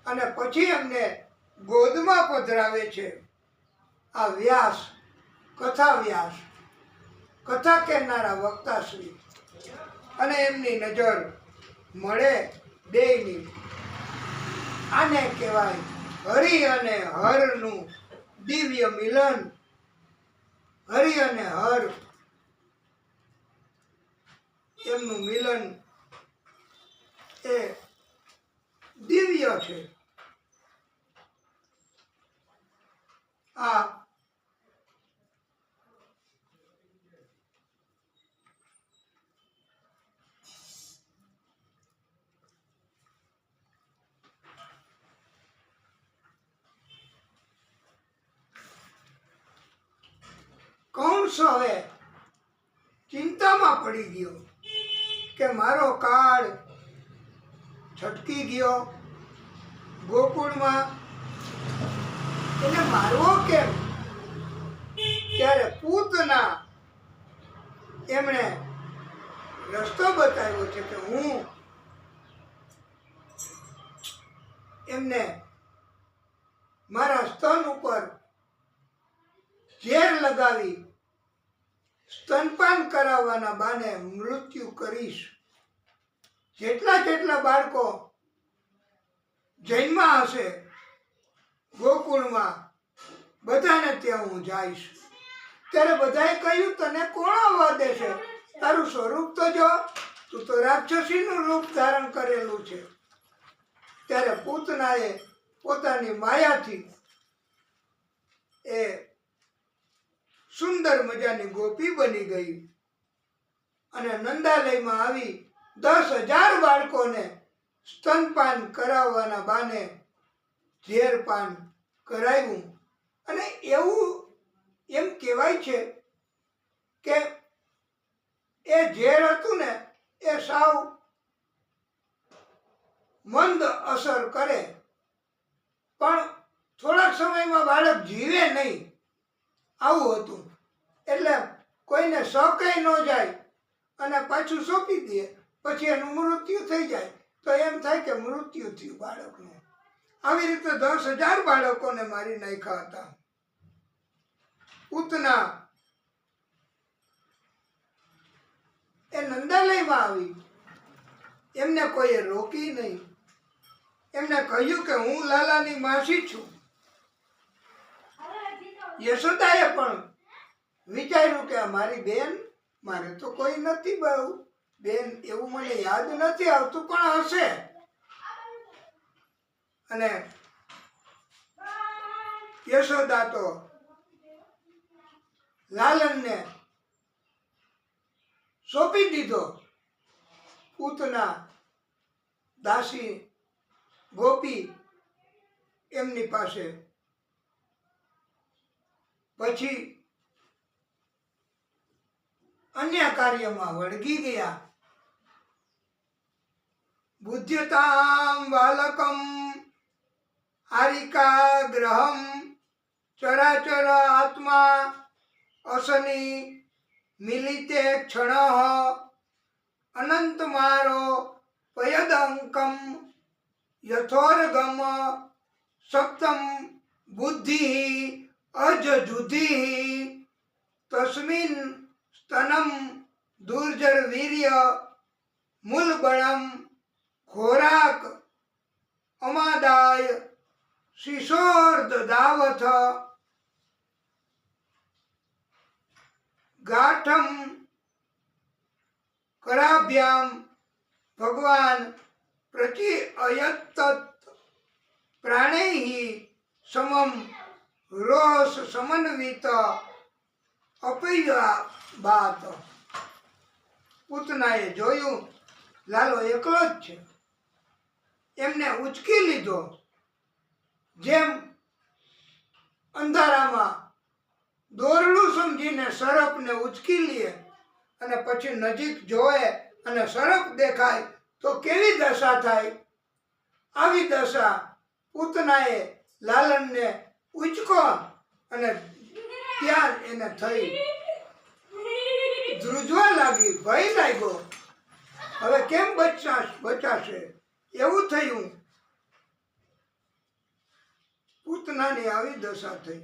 અને પછી એમને ગોદમાં પધરાવે છે। આ વ્યાસ, કથા વ્યાસ, કથા કહેનારા વક્તાશ્રી, અને એમની નજર મળે બેયની। આને કહેવાય હરિ અને હરનું દિવ્ય મિલન। હરિ અને હર એમનું મિલન એ દિવ્ય છે। આ કંસ હવે ચિંતામાં પડી ગયો કે મારો કાળ છટકી ગયો ગોકુળમાં, એને મારવો કેમ? ત્યારે પૂતના એમણે રસ્તો બતાવ્યો। આવ્યો છે કે હું એમને મારા સ્તન ઉપર ઝેર લગાવી સ્તનપાન કરાવવાના બાને મૃત્યુ કરીશ. જેટલા બાળકો જન્મા હશે ગોકુળમાં બધાને ત્યાં હું જઈશ. ત્યારે બધાએ કહ્યું, તને કોણ આવવા દેશે? તારું સ્વરૂપ તો જો, તું તો રાક્ષસીનું રૂપ ધારણ કરેલું છે. ત્યારે પૂતનાએ પોતાની માયાથી એ સુંદર મજાની ગોપી બની ગઈ અને નંદાલયમાં આવી 10,000 બાળકોને સ્તનપાન કરાવવાના બાને ઝેરપાન કરાવ્યું. અને એવું એમ કહેવાય છે કે એ ઝેર હતું ને એ સાવ મંદ અસર કરે, પણ થોડાક સમયમાં બાળક જીવે નહીં, આવું હતું. એટલે કોઈને શોકે ન જાય અને પાછું સોંપી દે, પછી એનું મૃત્યુ થઈ જાય તો એમ થાય કે મૃત્યુ થયું બાળકનું. આવી રીતે 10,000 બાળકોને મારી નાખ્યા હતા. પૂતના એ નંદાલયમાં આવી, એમને કોઈએ રોકી નહીં. એમને કહ્યું કે હું લાલાની માસી છું. યશોદાએ પણ વિચાર્યું કે મારી બેન, મારે તો કોઈ નથી બહુ બેન, એવું મને યાદ નથી આવતું, પણ હશે. અને યશોદા તો લાલનને સોંપી દીધો પૂતના દાસી ગોપી એમની પાસે. પછી અન્ય કાર્યમાં વળગી ગયા. બુદ્ધ્યતામ બાલકમ હારિકા ગ્રહમ ચરાચર આત્મા અસની મિલિતે ક્ષણ અનંત મારો પયદંકમ યથોર્ગમ સપ્તમ બુદ્ધિ અજજુધિ તસ્મિન સ્તનમ દુર્જર વીર્ય મૂલબળમ ખોરાક અમાદાય શિશોર્દદાવથ ગાઠમ કરાભ્યામ ભગવાન પ્રતિ અયત્ત પ્રાણૈ સમમ રોષ સમન્વિત અપય્યાબાત. પૂતનાએ જોયું લાલો એકલો જ છે, એમને ઉચકી લીધો. જેમ અંધારામાં દોરડું સમજીને સર્પને ઉચકી લે અને પછી નજીક જોવે અને સર્પ દેખાય તો કેવી દશા થાય, આવી દશા પૂતનાએ લાલનને ઉચકો અને ત્યાં એને થઈ. ધ્રુજવા લાગી, ભય લાગ્યો, હવે કેમ બચાશે એવું થયું. પૂતનાની આવી દશા થઈ.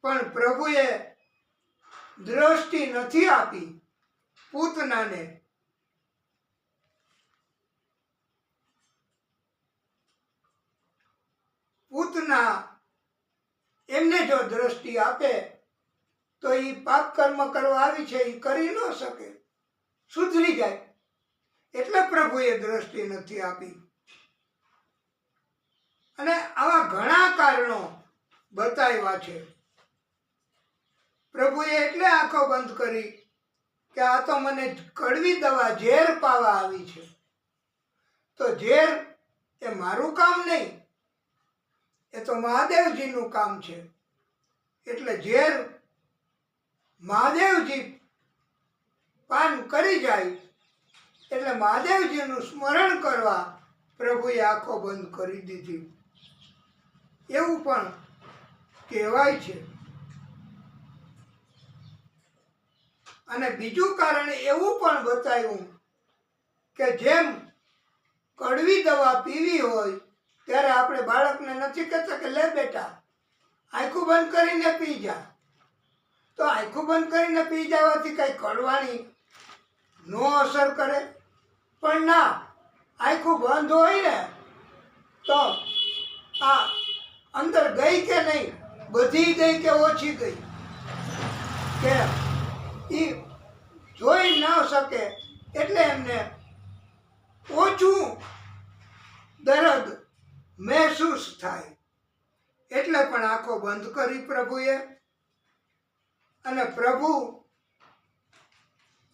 પણ પ્રભુએ દ્રષ્ટિ નથી આપી પૂતનાને. પૂતના એમને જો દ્રષ્ટિ આપે તો એ પાપ કર્મ કરવા આવી છે, એ કરી ન શકે, સુધરી જાય. એટલે પ્રભુએ દ્રષ્ટિ નથી આપી. અને આવા ઘણા કારણો બતાવ્યા છે. પ્રભુએ એટલે આંખો બંધ કરી કે આ તો મને કડવી દવા ઝેર પાવા આવી છે. તો ઝેર એ મારું કામ નહીં, એ તો મહાદેવજીનું કામ છે. એટલે ઝેર મહાદેવજી પાન કરી જાય એટલે મહાદેવજીનું સ્મરણ કરવા પ્રભુએ આંખો બંધ કરી દીધી, એવું પણ કહેવાય છે. અને બીજું કારણ એવું પણ બતાવ્યું કે જેમ કડવી દવા પીવી હોય ત્યારે આપણે બાળકને નથી કહેતા કે લે બેટા આંખું બંધ કરીને પી જા, તો આંખું બંધ કરીને પી જવાથી કઈ કડવાની નો અસર કરે? પણ ના, આંખું બંધ હોય ને તો આ અંદર ગઈ કે નહીં, બધી ગઈ કે ઓછી ગઈ, કે એ જોઈ ન શકે એટલે એમને ઓછું દર્દ મહેસૂસ થાય, એટલે પણ આંખો બંધ કરી પ્રભુએ. અને પ્રભુ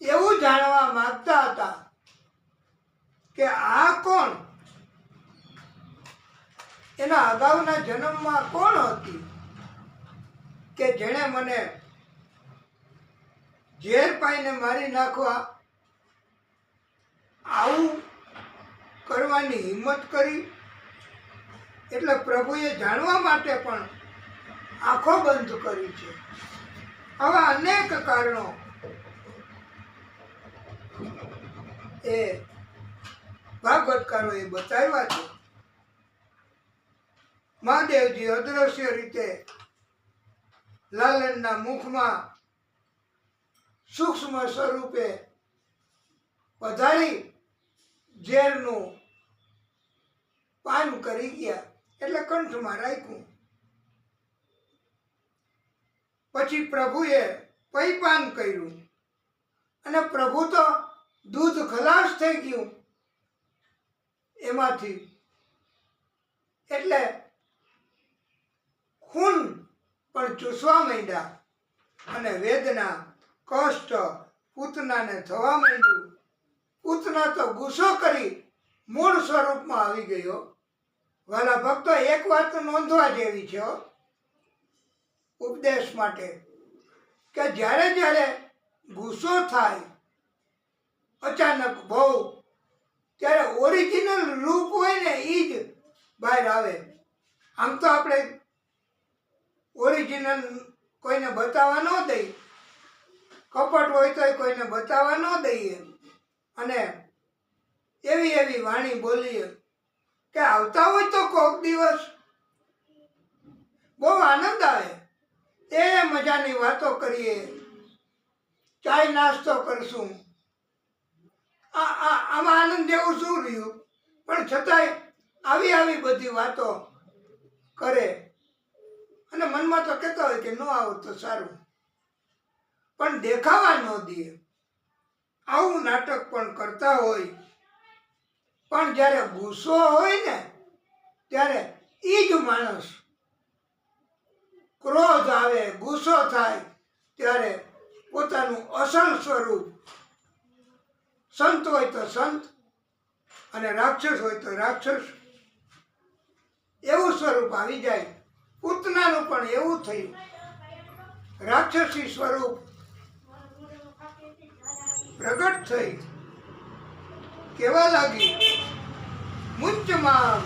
એવું જાણવા માંગતા હતા કે આ કોણ, એના અગાઉના જન્મમાં કોણ હતી કે જેણે મને ઝેર પાઈને મારી નાખવા આવું કરવાની હિંમત કરી. એટલે પ્રભુએ જાણવા માટે પણ આંખો બંધ કરી છે. આવા અનેક કારણો એ ભાગવતકારોએ બતાવ્યા છે. મહાદેવજી અદ્રશ્ય રીતે લાલનના મુખમાં સૂક્ષ્મ સ્વરૂપે પધારી ઝેરનું પાન કરી ગયા, એટલે કંઠમાં રાખ્યું. પછી પ્રભુએ પૈપાન કર્યું અને પ્રભુ તો દૂધ ખલાસ થઈ ગયું એમાંથી, એટલે ખૂન પણ ચૂસવા માંડ્યા અને વેદના કષ્ટ પૂતનાને થવા માંડ્યું. પૂતના તો ગુસ્સો કરી મૂળ સ્વરૂપમાં આવી ગયો. વાલા ભક્તો, એક વાત નોંધવા જેવી છે ઉપદેશ માટે, કે જ્યારે જ્યારે ગુસ્સો થાય અચાનક બહુ, ત્યારે ઓરિજિનલ રૂપ હોય ને એ જ બહાર આવે. આમ તો આપણે ઓરિજિનલ કોઈને બતાવવા ન દઈએ, કપટ હોય તો કોઈને બતાવવા ન દઈએ, અને એવી એવી વાણી બોલીએ કે આવતા હોય તો કોક દિવસ બહુ આનંદ આવે, એ મજાની વાતો કરીએ, ચાય નાસ્તો કરશું, આમાં આનંદ જેવું શું રહ્યું? પણ છતાંય આવી આવી બધી વાતો કરે અને મનમાં તો કહેતા હોય કે ન આવો તો સારું, પણ દેખાવા ન દે. આવું નાટક પણ કરતા હોય. પણ જ્યારે ગુસ્સો હોય ને ત્યારે એ જ માણસ, ક્રોધ આવે, ગુસ્સો થાય ત્યારે પોતાનું અસલ સ્વરૂપ, સંત હોય તો સંત અને રાક્ષસ હોય તો રાક્ષસ, એવું સ્વરૂપ આવી જાય. પૂતનાનું પણ એવું થયું. રાક્ષસી સ્વરૂપ પ્રગટ થઈ, કેવા લાગી, મુંચમામ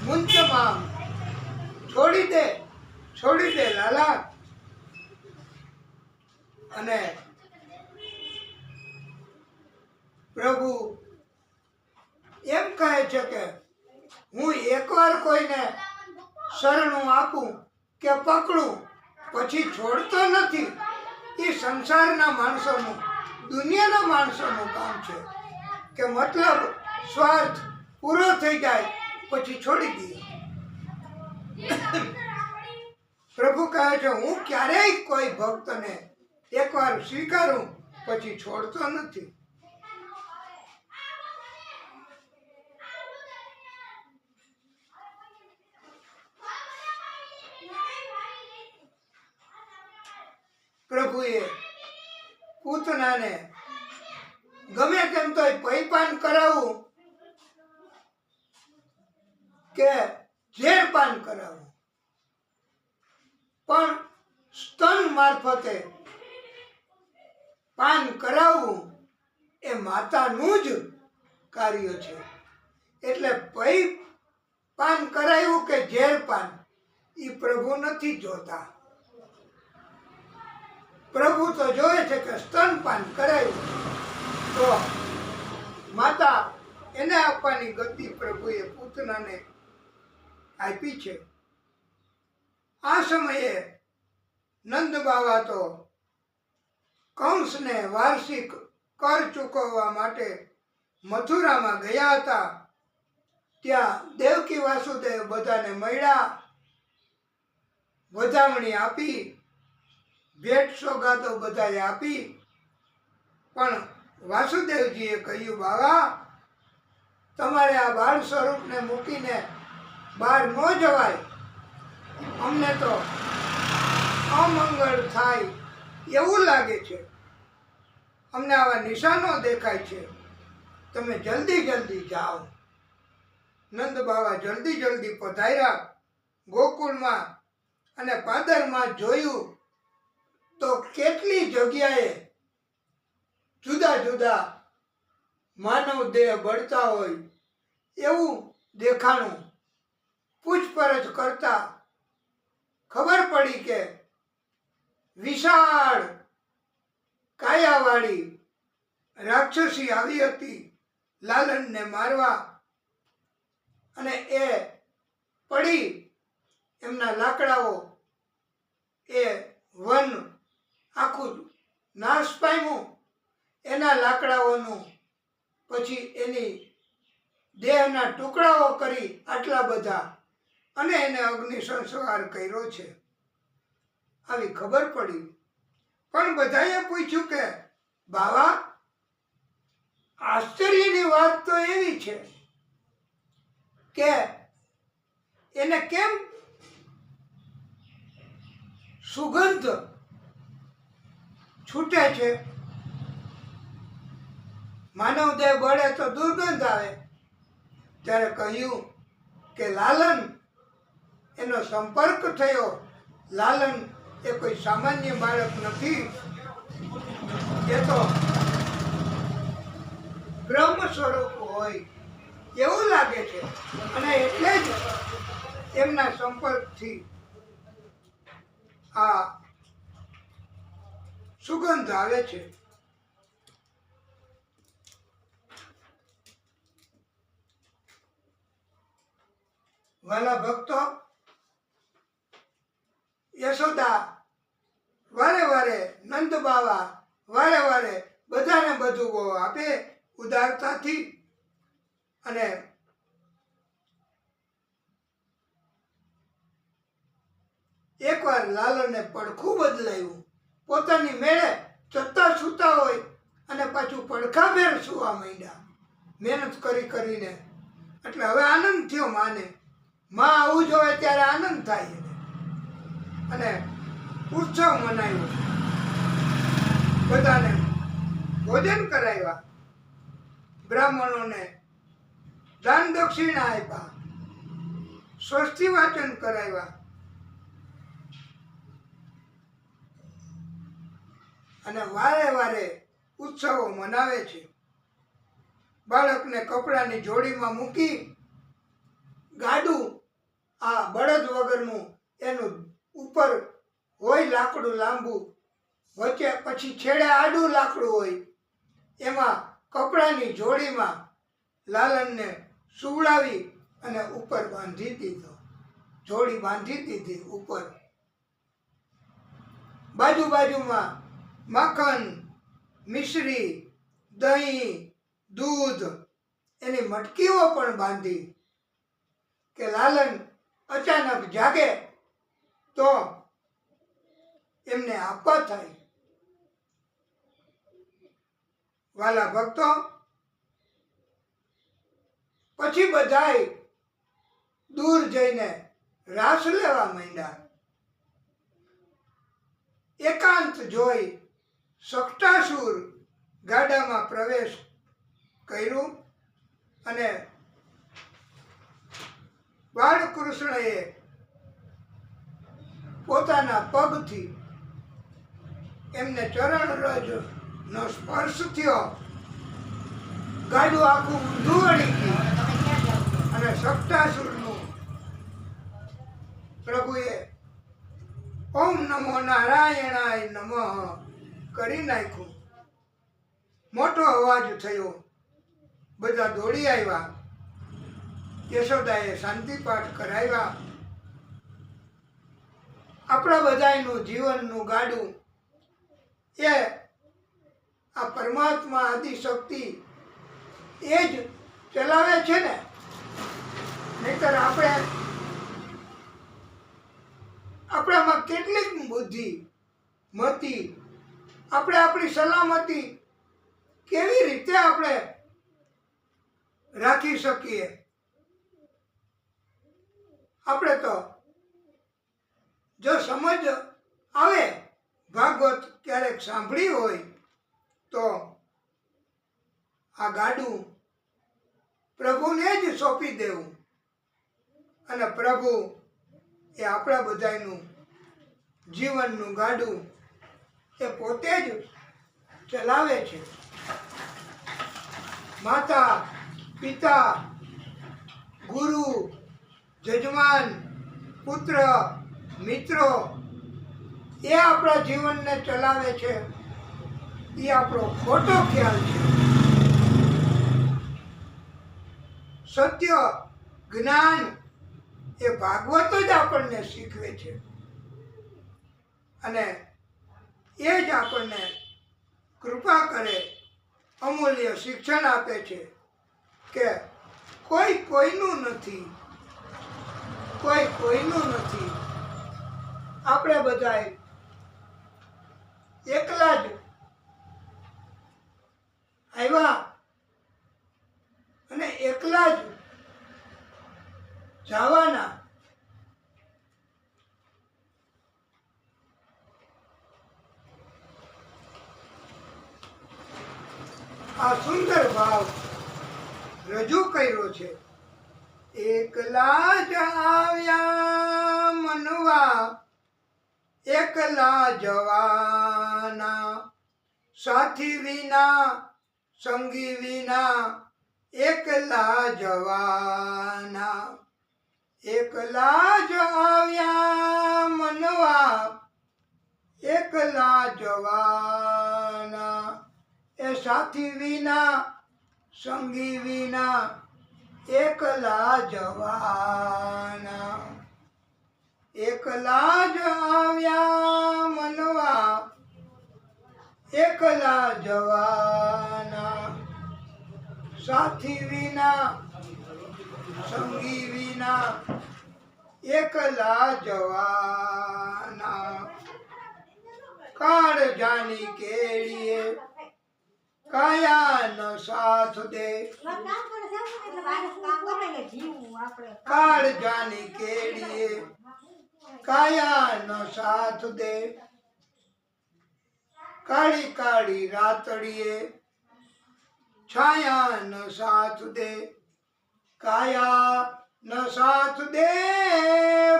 મુંચમામ, છોડી દે લાલા. અને પ્રભુ એમ કહે છે કે હું એકવાર કોઈને શરણું આપું કે પકડું પછી છોડતો નથી. એ સંસારના માણસોનું, દુનિયાના માણસોનું કામ છે કે મતલબ સ્વાર્થ પૂરો થઈ જાય પછી છોડી દઈએ. પ્રભુ કહે છે હું ક્યારેય કોઈ ભક્તને એકવાર સ્વીકારું પછી છોડતો નથી. પ્રભુએ પૂતનાને ગમે તેમ તો પૈપાન કરાવવું કે ઝેરપાન કરાવવું, પણ સ્તન મારફતે પાન કરાવવું એ માતાનું જ કાર્ય છે. એટલે પાન કરાવ્યું કે ઝેર પાન એ પ્રભુ નથી જોતા. પ્રભુ તો જોવે છે કે સ્તનપાન કરાયું તો માતા એને આપવાની ગતિ પ્રભુએ પૂતનાને આપી છે. આ સમયે નંદ બાવા તો કંસને વાર્ષિક કર ચૂકવવા માટે મથુરામાં ગયા હતા. ત્યાં દેવકી વાસુદેવ બધાને મળ્યા, વધામણી આપી, ભેટ સોગાદો બધાએ આપી. પણ વાસુદેવજીએ કહ્યું, બાવા તમારે આ બાળ સ્વરૂપને મૂકીને બહાર ન જવાય. અમને તો અમંગળ થાય એવું લાગે છે. અમને આવા નિશાનો દેખાય છે. તમે જલ્દી જલ્દી જાઓ. નંદ બાવા જલ્દી જલ્દી પધાર્યા ગોકુળમાં અને પાદરમાં જોયું તો કેટલી જગ્યાએ જુદા જુદા માનવ દેહ બળતા હોય એવું દેખાણું. પૂછપરછ કરતા ખબર પડી કે વિશાળ કાયાવાળી રાક્ષસી આવી હતી લાલનને મારવા, અને એ પડી એમના લાકડાઓ એ વન આખું નાશ પામ્યું. એના લાકડાઓનું પછી એની દેહના ટુકડાઓ કરી આટલા બધા, અને એને અગ્નિ સંસ્કાર કર્યો છે. આવી ખબર પડી. પણ બધાએ પૂછ્યું કે બાવા આશ્ચર્યની વાત તો એવી છે કે એને કેમ સુગંધ છૂટે છે? માનવ દેહ બળે તો દુર્ગંધ આવે. ત્યારે કહ્યું કે લાલન એનો સંપર્ક થયો. લાલન એ કોઈ સામાન્ય બાળક નથી, એ તો બ્રહ્મ સ્વરૂપ હોય એવું લાગે છે. અને એટલે જ એમના સંપર્કથી આ સુગંધ આવે છે. વાલા ભક્તો, યશોદા વારે વારે, નંદ બાવા વારે વારે બધાને બધું બહુ આપે ઉદારતાથી. અને એકવાર લાલને પડખું બદલાયું. પોતાની મેળે ચત્તા સૂતા હોય અને પાછું પડખાભેર સૂવા માંડ્યા મહેનત કરી કરીને. એટલે હવે આનંદ થયો માને. માં આવું જોવે ત્યારે આનંદ થાય એને. અને ઉત્સવ મનાવ્યો, બધાને ભોજન કરાવ્યા, બ્રાહ્મણોને દાન દક્ષિણા આપ્યા, સ્વસ્તિ વાચન કરાવ્યા. અને વારે વારે ઉત્સવો મનાવે છે. બાળકને કપડાની જોડીમાં મૂકી ગાડું આ બળદ વગરનું, એનું ઉપર હોય લાકડું લાંબુ, વચ્ચે પછી છેડે આડું લાકડું હોય, એમાં કપડાની જોડીમાં લાલનને સુવડાવી અને ઉપર બાંધી દીધો. જોડી બાંધી દીધી ઉપર. બાજુ બાજુમાં માખણ, મિશ્રી, દહીં, દૂધ એની મટકીઓ પણ બાંધી કે લાલન અચાનક જાગે તો એમને આપવા થાય. વાલા ભક્તો, પછી બધાય દૂર જઈને રાસ લેવા માંડ્યા. એકાંત જોઈ સકટાસુર ગાડામાં પ્રવેશ કર્યું અને બાળકૃષ્ણએ પોતાના પગથી એમને ચરણરજનો સ્પર્શ થયો. ગાડું આખું ઊંધું વળી ગયું અને સકટાસુરનું પ્રભુએ ઓમ નમો નારાયણાય નમઃ કરી નાખ્યું. મોટો અવાજ થયો, બધા દોડી આવ્યા. યશોદાએ શાંતિ પાઠ કરાવ્યા. આપણા બધાનું જીવનનું ગાડું એ આ પરમાત્મા આદિશક્તિ એ જ ચલાવે છે ને. નહીતર આપણામાં કેટલીક બુદ્ધિ મતિ, આપણે આપણી સલામતી કેવી રીતે આપણે રાખી શકીએ? આપણે તો જો સમજ આવે, ભાગવત ક્યારેક સાંભળી હોય તો આ ગાડું પ્રભુને જ સોંપી દેવું, અને પ્રભુ એ આપણા બધાનું જીવનનું ગાડું એ પોતે જ ચલાવે છે. માતા, પિતા, ગુરુ, જજમાન, પુત્ર, મિત્રો એ આપણા જીવનને ચલાવે છે. એ આપણો ખોટો ખ્યાલ છે. સત્ય, જ્ઞાન એ ભાગવત જ આપણને શીખવે છે, અને એ જ આપણને કૃપા કરે, અમૂલ્ય શિક્ષણ આપે છે કે કોઈ કોઈનું નથી, કોઈ કોઈનું નથી. આપણે બધા એકલા જ આવ્યા અને એકલા જ જવાના. આ સુંદર ભાવ રજૂ કર્યો છે. એકલા જ આવ્યા મનવા, એકલા જવાના, સાથી વિના, સંગી વિના, એકલા જવાના. એકલા જ આવ્યા મનવા, એકલા જવાના, એ સાથી વિના, સંગી વિના, એકલા જવાના. એકલા જ આવ્યા મનવા, એકલા જવાના, સાથી વિના, સંગી વિના, એકલા જવાના. કાળજાની કેડીએ કાયા ન સાથ દે, કાળજાની કેડીએ કાયા ન સાથ દે, કાળી કાળી રાતડીએ છાયા ન સાથ દે, કાયા ન સાથ દે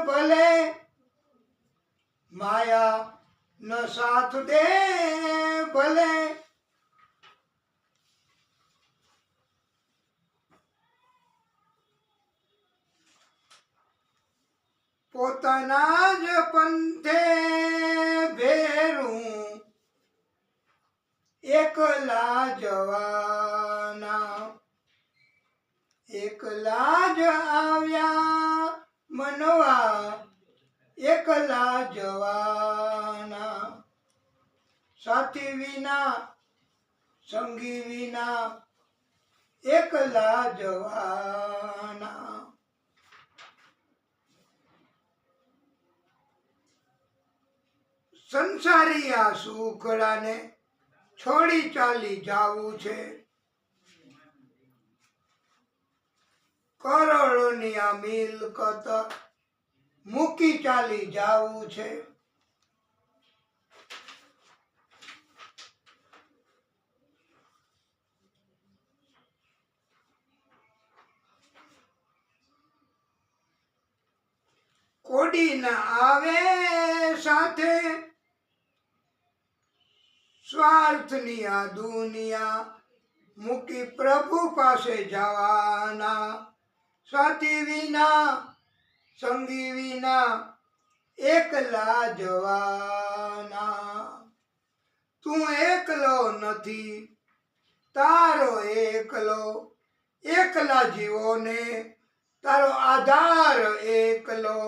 ભલે, માયા ન સાથ દે ભલે. પોતાના જ પંથે ભેરું એકલા જવાના, એકલા જ આવ્યા મનવા, એકલા જવાના, સાથી વિના, સંગી વિના, એકલા જવાના. સંસારી આ સુખડાને છોડી ચાલી જાવું છે. કરોડોની આ મિલકત મૂકી ચાલી જાવું છે. કોડી ના આવે સાથે સ્વાર્થની આ દુનિયા મૂકી પ્રભુ પાસે જવાના. સાથી વિના, સંગી વિના, એકલા જવાના. તું એકલો નથી, તારો એકલો, એકલા જીવોને તારો આધાર એકલો.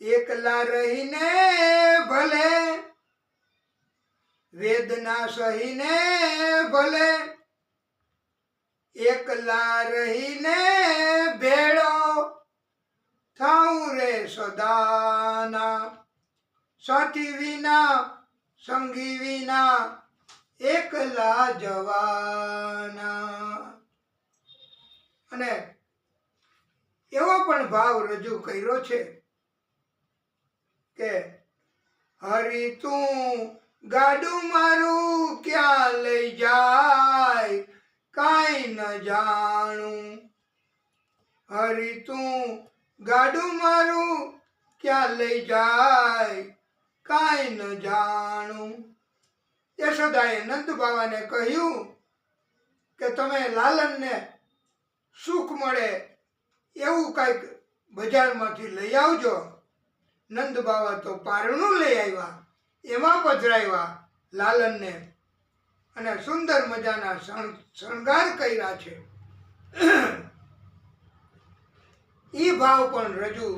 એકલા રહીને ભલે, વેદના સહીને ભલે, એકલા રહીને ભેળો થાઉં રે સદાના. સાથી વિના, સંગી વિના, એકલા જવાના. અને એવો પણ ભાવ રજૂ કર્યો છે કે હરી તું ગાડું મારું ક્યાં લઈ જાય કાંઈ ન જાણું. હરી તું ગાડું મારું ક્યાં લઈ જાય કાંઈ ન જાણું. યશોદાએ નંદ બાવાને કહ્યું કે તમે લાલનને સુખ મળે એવું કાંઈક બજારમાંથી લઈ આવજો. નંદ બાવા તો પારણું લઈ આવ્યા, એમાં પધરાવ્યા લાલનને અને સુંદર મજાના શણગાર કર્યા છે. એ ભાવ પણ રજૂ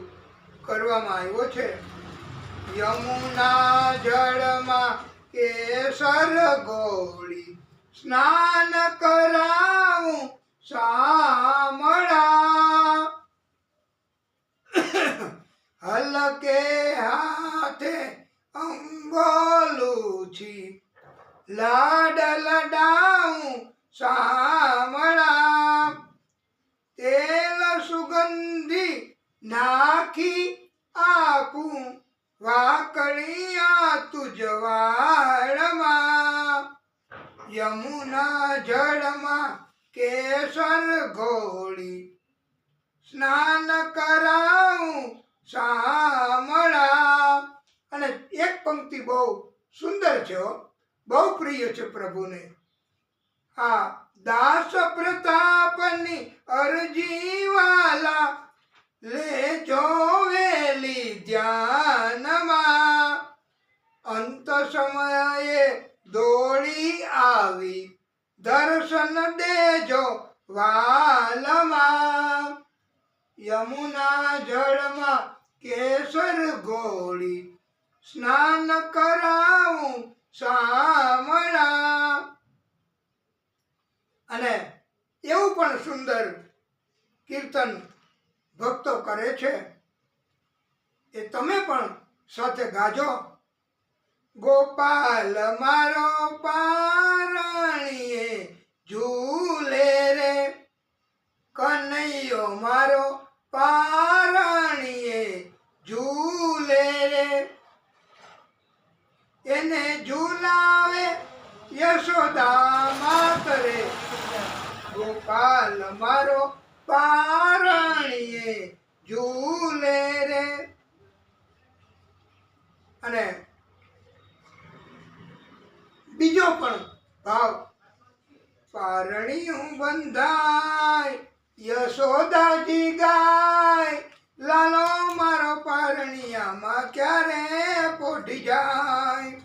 કરવામાં આવ્યો છે. યમુના જળમાં કેસર ગોળી સ્નાન કરાવું શામળા. હલકે હાથે અંગોલું છી લાડ લડાવું શામળા. તેલ સુગંધી નાખી આપું વાકડિયા તુજ વાળમાં. યમુના જળમાં કેસર ઘોળી સ્નાન કરાવું શામળા. અને એક પંક્તિ બહુ સુંદર છે, બહુ પ્રિય છે પ્રભુને. આ દાસ પ્રતાપની અરજી વાલા લેજો વેલી ધ્યાનમાં. અંત સમયે દોડી આવી દર્શન દેજો વાલમાં. યમુના જળમાં કેસર ગોળી સ્નાન કરાવું શામળા. અને એવું પણ સુંદર કીર્તન ભક્તો કરે છે, એ તમે પણ સાથે ગાજો. ગોપાલ મારો પારણીએ ઝૂલે રે, કનૈયો મારો પારણીએ ઝૂલે રે. એને ઝૂલાવે યશોદા માત રે, ગોપાલ મારો પારણીએ ઝૂલે રે. અને બીજો પણ ભાવ, પારણીયું બંધાય યશોદાજી ગાય, લાલો મારો પારણિયામાં ક્યારે પોઢી જાય.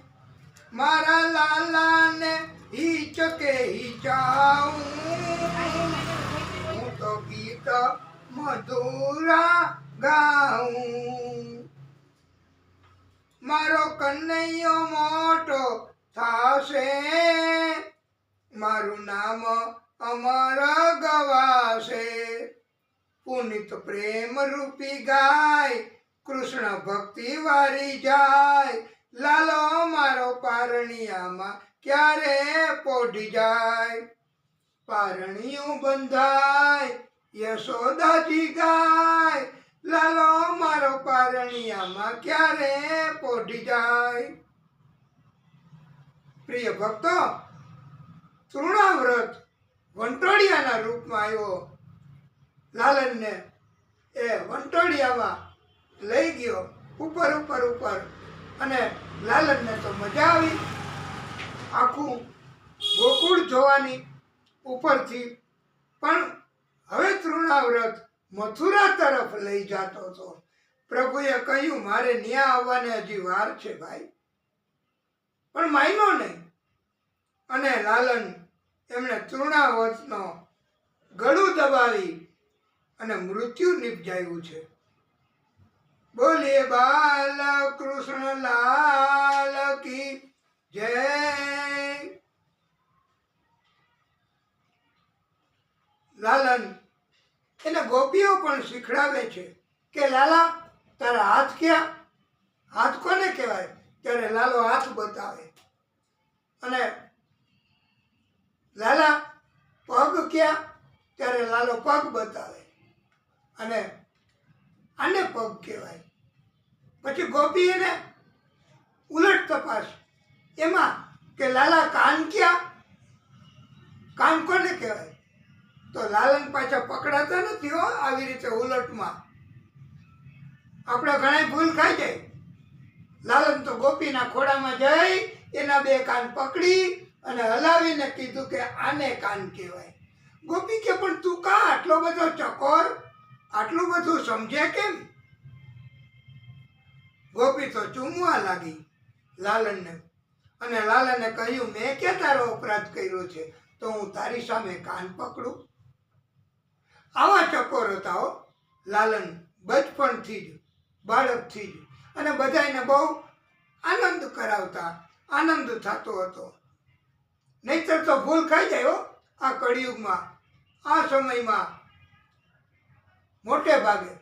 મારા લાલાને હિચકે હિચાવું, હું તો ગીત મધુરા ગાઉં. મારો કનૈયો મોટો થાશે, મારું નામ અમર ગવાશે. પુનિત પ્રેમ રૂપી ગાય કૃષ્ણ ભક્તિ વારી જાય, લાલો મારો પારણિયામાં ક્યારે પોઢી જાય. પારણિયું બંધાય યશોદાજી ગાય, લાલો મારો પારણિયામાં ક્યારે પોઢી જાય. પ્રિય ભક્તો, તૃણાવ્રત વંટોળિયાના રૂપમાં આવ્યો. લાલનને એ વંટોળિયામાં લઈ ગયો ઉપર ઉપર ઉપર, અને લાલનને તો મજા આવી આખું ગોકુળ જોવાની ઉપરથી. પણ હવે તૃણાવ્રત મથુરા તરફ લઈ જતો હતો. પ્રભુએ કહ્યું મારે ન્યા આવવાને હજી વાર છે ભાઈ, પણ માન્યો નહીં. અને લાલન એમણે તૃણાવતનો ગળું દબાવી અને મૃત્યુ નિપજાયું છે. બોલીએ બાલકૃષ્ણ લાલ કી જય. લાલન એને ગોપીઓ પણ શીખડાવે છે કે લાલા તારા હાથ ક્યાં? હાથ કોને કહેવાય? ત્યારે લાલો હાથ બતાવે. અને લાલા પગ ક્યાં? ત્યારે લાલો પગ બતાવે. અને આને પગ કહેવાય. પછી ગોપી એને ઉલટ તપાસ એમાં કે લાલા કાન ક્યાં? કાન કોને કહેવાય? તો લાલન પાછા પકડાતા નથી હો આવી રીતે ઉલટમાં. આપણે ઘણા ભૂલ ખાઈ જાય. લાલન તો ગોપીના ખોડામાં જઈ એના બે કાન પકડી અને હલાવીને કીધું કે આને કાન કહેવાય. ગોપી કે પણ તું કા આટલો બધો ચકોર, આટલું બધું સમજે કેમ? ગોપી તો ચૂમવા લાગી લાલનને. અને લાલને કહ્યું મેં ક્યાં તારો અપરાધ કર્યો છે તો હું તારી સામે કાન પકડું? આવા ચકોર હતા હો લાલન બચપણથી જ, બાળકથી જ. અને બધાને બહુ આનંદ કરાવતા, આનંદ થતો હતો. નહીતર તો ભૂલ ખાઈ જાય હો આ કળિયુગમાં, આ સમયમાં મોટે ભાગે.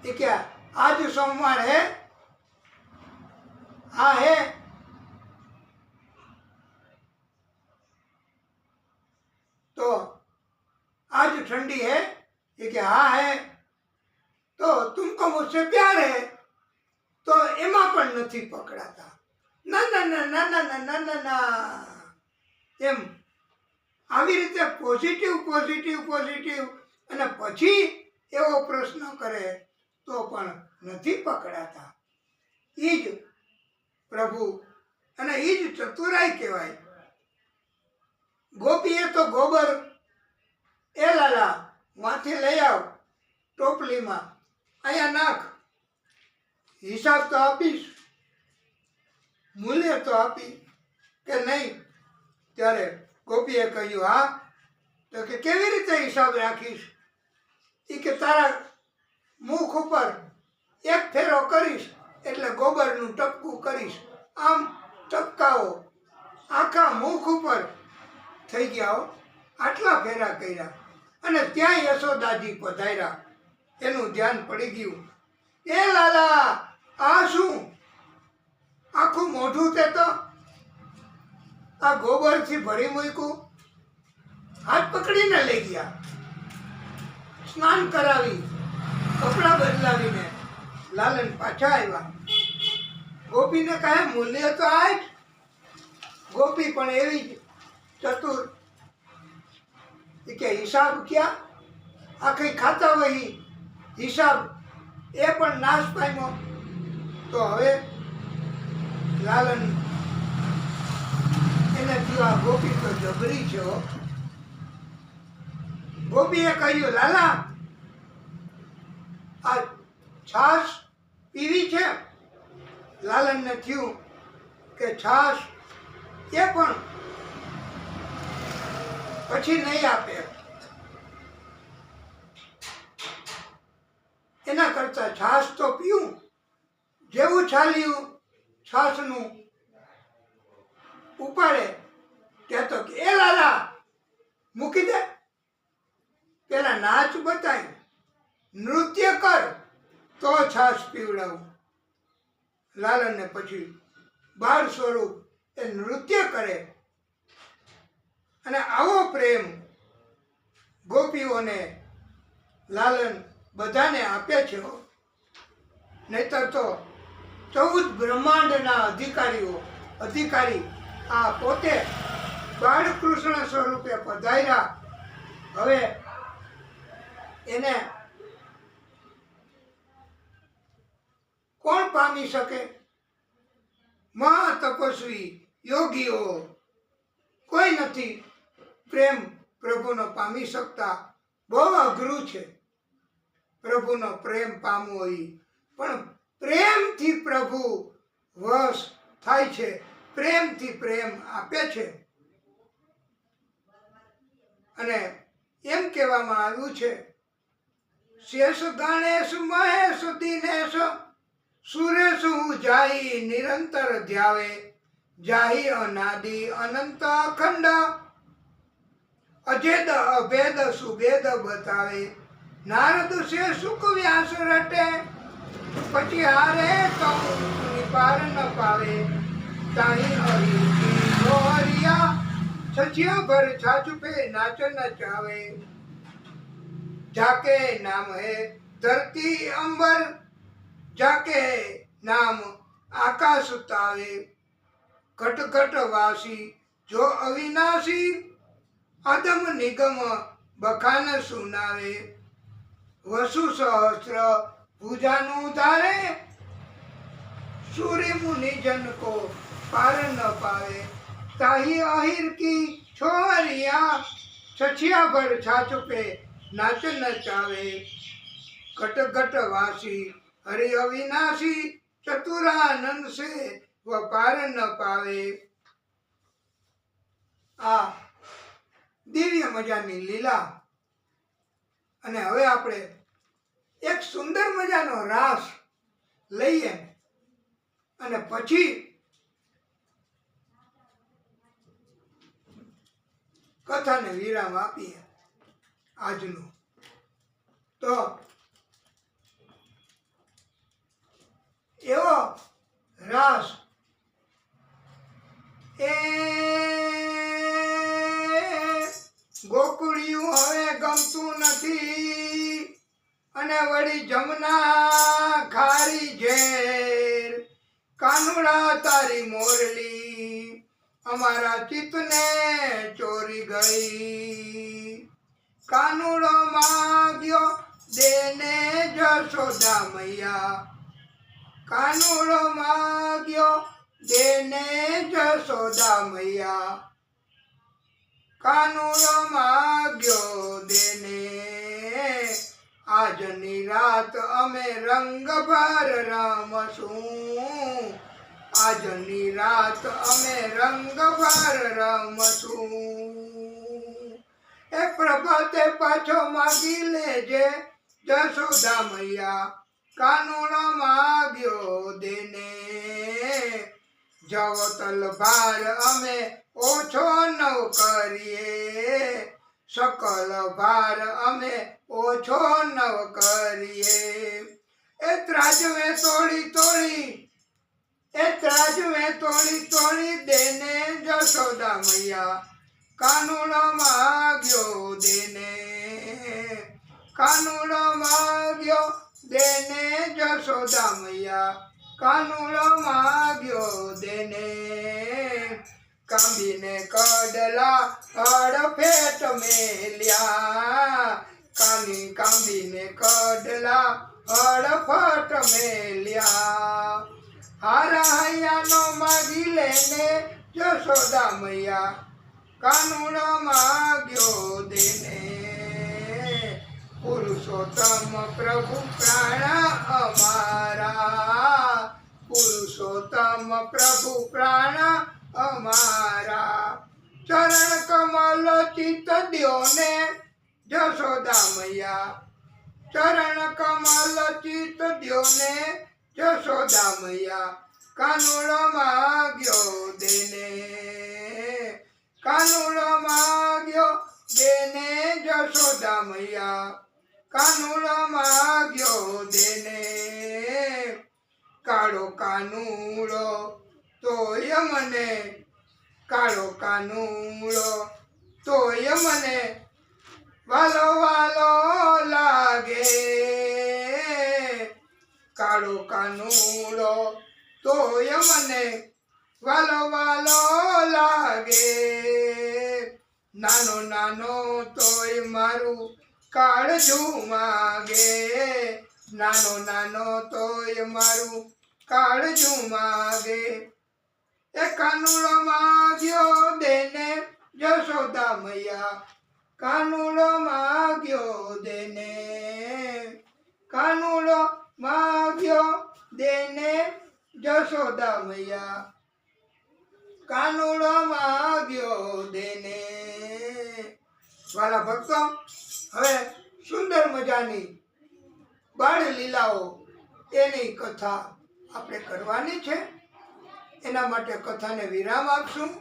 એ કે આજ સોમવાર હે? હા હે. तो आज ठंडी है? ये कि हाँ है. तो तुमको मुझसे प्यार है? तो एमा पण નથી પકડાતા. ના ના ના ના ના ના ના ના ના એમ આવી રીતે પોઝિટિવ પોઝિટિવ પોઝિટિવ. અને પછી એવો પ્રશ્ન કરે તો પણ નથી પકડાતા. એ જ પ્રભુ અને એ જ ચતુરાઈ કહેવાય. ગોપીએ તો ગોબર એ લાલા માંથી લઈ આવ ટોપલીમાં, અહીંયા નાખ, હિસાબ તો આપીશ, મૂલ્ય તો આપી કે નહીં? ત્યારે ગોપીએ કહ્યું હા. તો કે કેવી રીતે હિસાબ રાખીશ? એ કે તારા મુખ ઉપર એક ફેરો કરીશ એટલે ગોબરનું ટપકું કરીશ, આમ ટપકાવો, આખા મુખ ઉપર થઈ ગયા હો. આટલા ફેરા કર્યા. અને ત્યાં યશોદાજી પધાર્યા. એનું ધ્યાન પડી ગયું. એ લાલા આ શું? આખું મોઢું તે તો આ ગોબરથી ભરી મૂક્યું. હાથ પકડીને લઈ ગયા, સ્નાન કરાવી, કપડાં બદલાવીને લાલન પાછા આવ્યા. ગોપીને કહે મૂલ્ય તો આ જ. ગોપી પણ એવી જ ચતુર. કે હિસાબ ક્યાં? આખી ખાતા વહી હિસાબ એ પણ નાશ પામ્યો. તો હવે લાલન એને થયું આ ગોપી તો જબરી છે. ગોપીએ કહ્યું લાલા આ છાશ પીવી છે? લાલનને થયું કે છાશ એ પણ પછી નહીં આપે, એના કરતા છાશ તો પીવું. જેવું છાલ્યું છાશનું ઉપાડે ત્યાં તો એ લાલા મૂકી દે, પેલા નાચ બતાય, નૃત્ય કર તો છાશ પીવડાવું. લાલનને પછી બાળ સ્વરૂપ એ નૃત્ય કરે. અને આવો પ્રેમ ગોપીઓને લાલન બધાને આપે છે. નહીતર તો 14 બ્રહ્માંડના અધિકારી આ પોતે બાળકૃષ્ણ સ્વરૂપે પધાર્યા. હવે એને કોણ પામી શકે? મહા તપસ્વી યોગીઓ કોઈ નથી પ્રેમ પ્રભુનો પામી શકતા. બહુ અઘરું છે. પ્રભુનો પ્રેમ પામવો ઈ. પણ પ્રેમથી પ્રભુ વશ થાય છે, પ્રેમથી પ્રેમ આપે છે. અને એમ કહેવામાં આવ્યું છે, શેષ ગણેશ મહેશ દિનેશ સુરેશ જાય નિરંતર ધ્યાવે, જાહી અનાદિ અનંત અખંડ, અજેદ અભેદ સુભેદ બતાવે. નારદ સે સુખ વ્યાસ રટે, પછી હારે તો નિપાર ન પાવે. તાહી હરિયા સચિયા ભર છાછ પે નાચ નચાવે. जाके नाम है धरती अंबर, जाके नाम आकाश तावे. घट घट वासी जो अविनाशी, अदम निगम बखान सुनावे. वसु सहस्र भुजानु धारे, सूर्य मुनि जन को पार न पावे. ताही अहिर की छोरिया सचिया भर छाछ पे नाच नचावे. घट घट वासी हरि अविनाशी, चतुरानंद से वह पार न पावे. આ દિવ્ય મજાની લીલા. અને હવે આપણે એક સુંદર મજાનો રાસ લઈએ અને પછી કથાને વિરામ આપીએ આજનું. તો એવો રાસ એ ગોકુળિયું હવે ગમતું નથી, અને વળી જમના ખારી ઝેર. કાનુડા તારી મોરલી અમારા ચિત્તને ચોરી ગઈ. કાનુડો માગ્યો દેને જશોદા મૈયા, કાનુડો માગ્યો દેને જશોદા મૈયા. કાનુડો માગ્યો દેને, આજની રાત અમે રંગ ભર રમશું. આજની રાત અમે રંગ ભર રમશું. એ પ્રભાતે પાછો માગી લેજે જશોદા મૈયા, કાનુડો માગ્યો દેને. જવો તલભાર અમે ઓછો નવ કરીએ, સકલ ભાર અમે ઓછો નવ કરીએ. એ ત્રાજવે તોડી તોડી, એ ત્રાજવે તોડી તોડી દેને જશોદા મૈયા, કાનુડો માગ્યો દેને. કાનુડો માગ્યો દેને જશોદા મૈયા, કાનુડો માગ્યો દેને. કાંબીને કડલા અડફેટ મેલ્યા, કાંબીને કડલા અડફટ મેલ્યા. હારા હૈયાનો માગી લેને જશોદા મૈયા, કાનુડો માગ્યો દેને. પુરુષોત્તમ પ્રભુ પ્રાણ અમારા, પુરુષોત્તમ પ્રભુ પ્રાણ અમારા. ચરણ કમલ ચિત્ત દ્યો ને જશોદા મૈયા, ચરણ કમલ ચિત્ત દ્યો ને જશોદા મૈયા. કાનુડો માગ્યો દેને, કાનુડો માગ્યો દેને જશોદા મૈયા, કાનુડો માગ્યો દેને. કાળો કાનુડો તોય મને, કાળો કાનુડો તોય મને વાલો વાલો લાગે. કાળો કાનુડો તોય મને વાલો વાલો લાગે. નાનો નાનો તોય મારું કાળજું માગે, નાનો નાનો તોય મારું કાળજું માગે. એ કાનુડો માગ્યો દેને જશોદા મૈયા, કાનુડો માગ્યો દેને. કાનુડો માગ્યો દેને જશોદા મૈયા, કાનુડો માગ્યો દેને. વાલા ભક્તો, હવે સુંદર મજાની બાળ લીલાઓ એની કથા આપણે કરવાની છે. એના માટે કથાને વિરામ આપશું.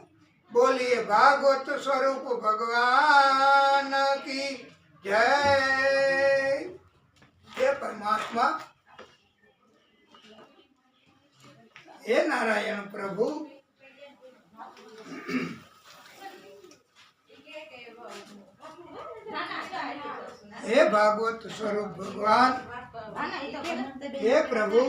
બોલીએ ભાગવત સ્વરૂપ ભગવાન કી જય. હે પરમાત્મા, હે નારાયણ પ્રભુ, હે ભાગવત સ્વરૂપ ભગવાન, હે પ્રભુ,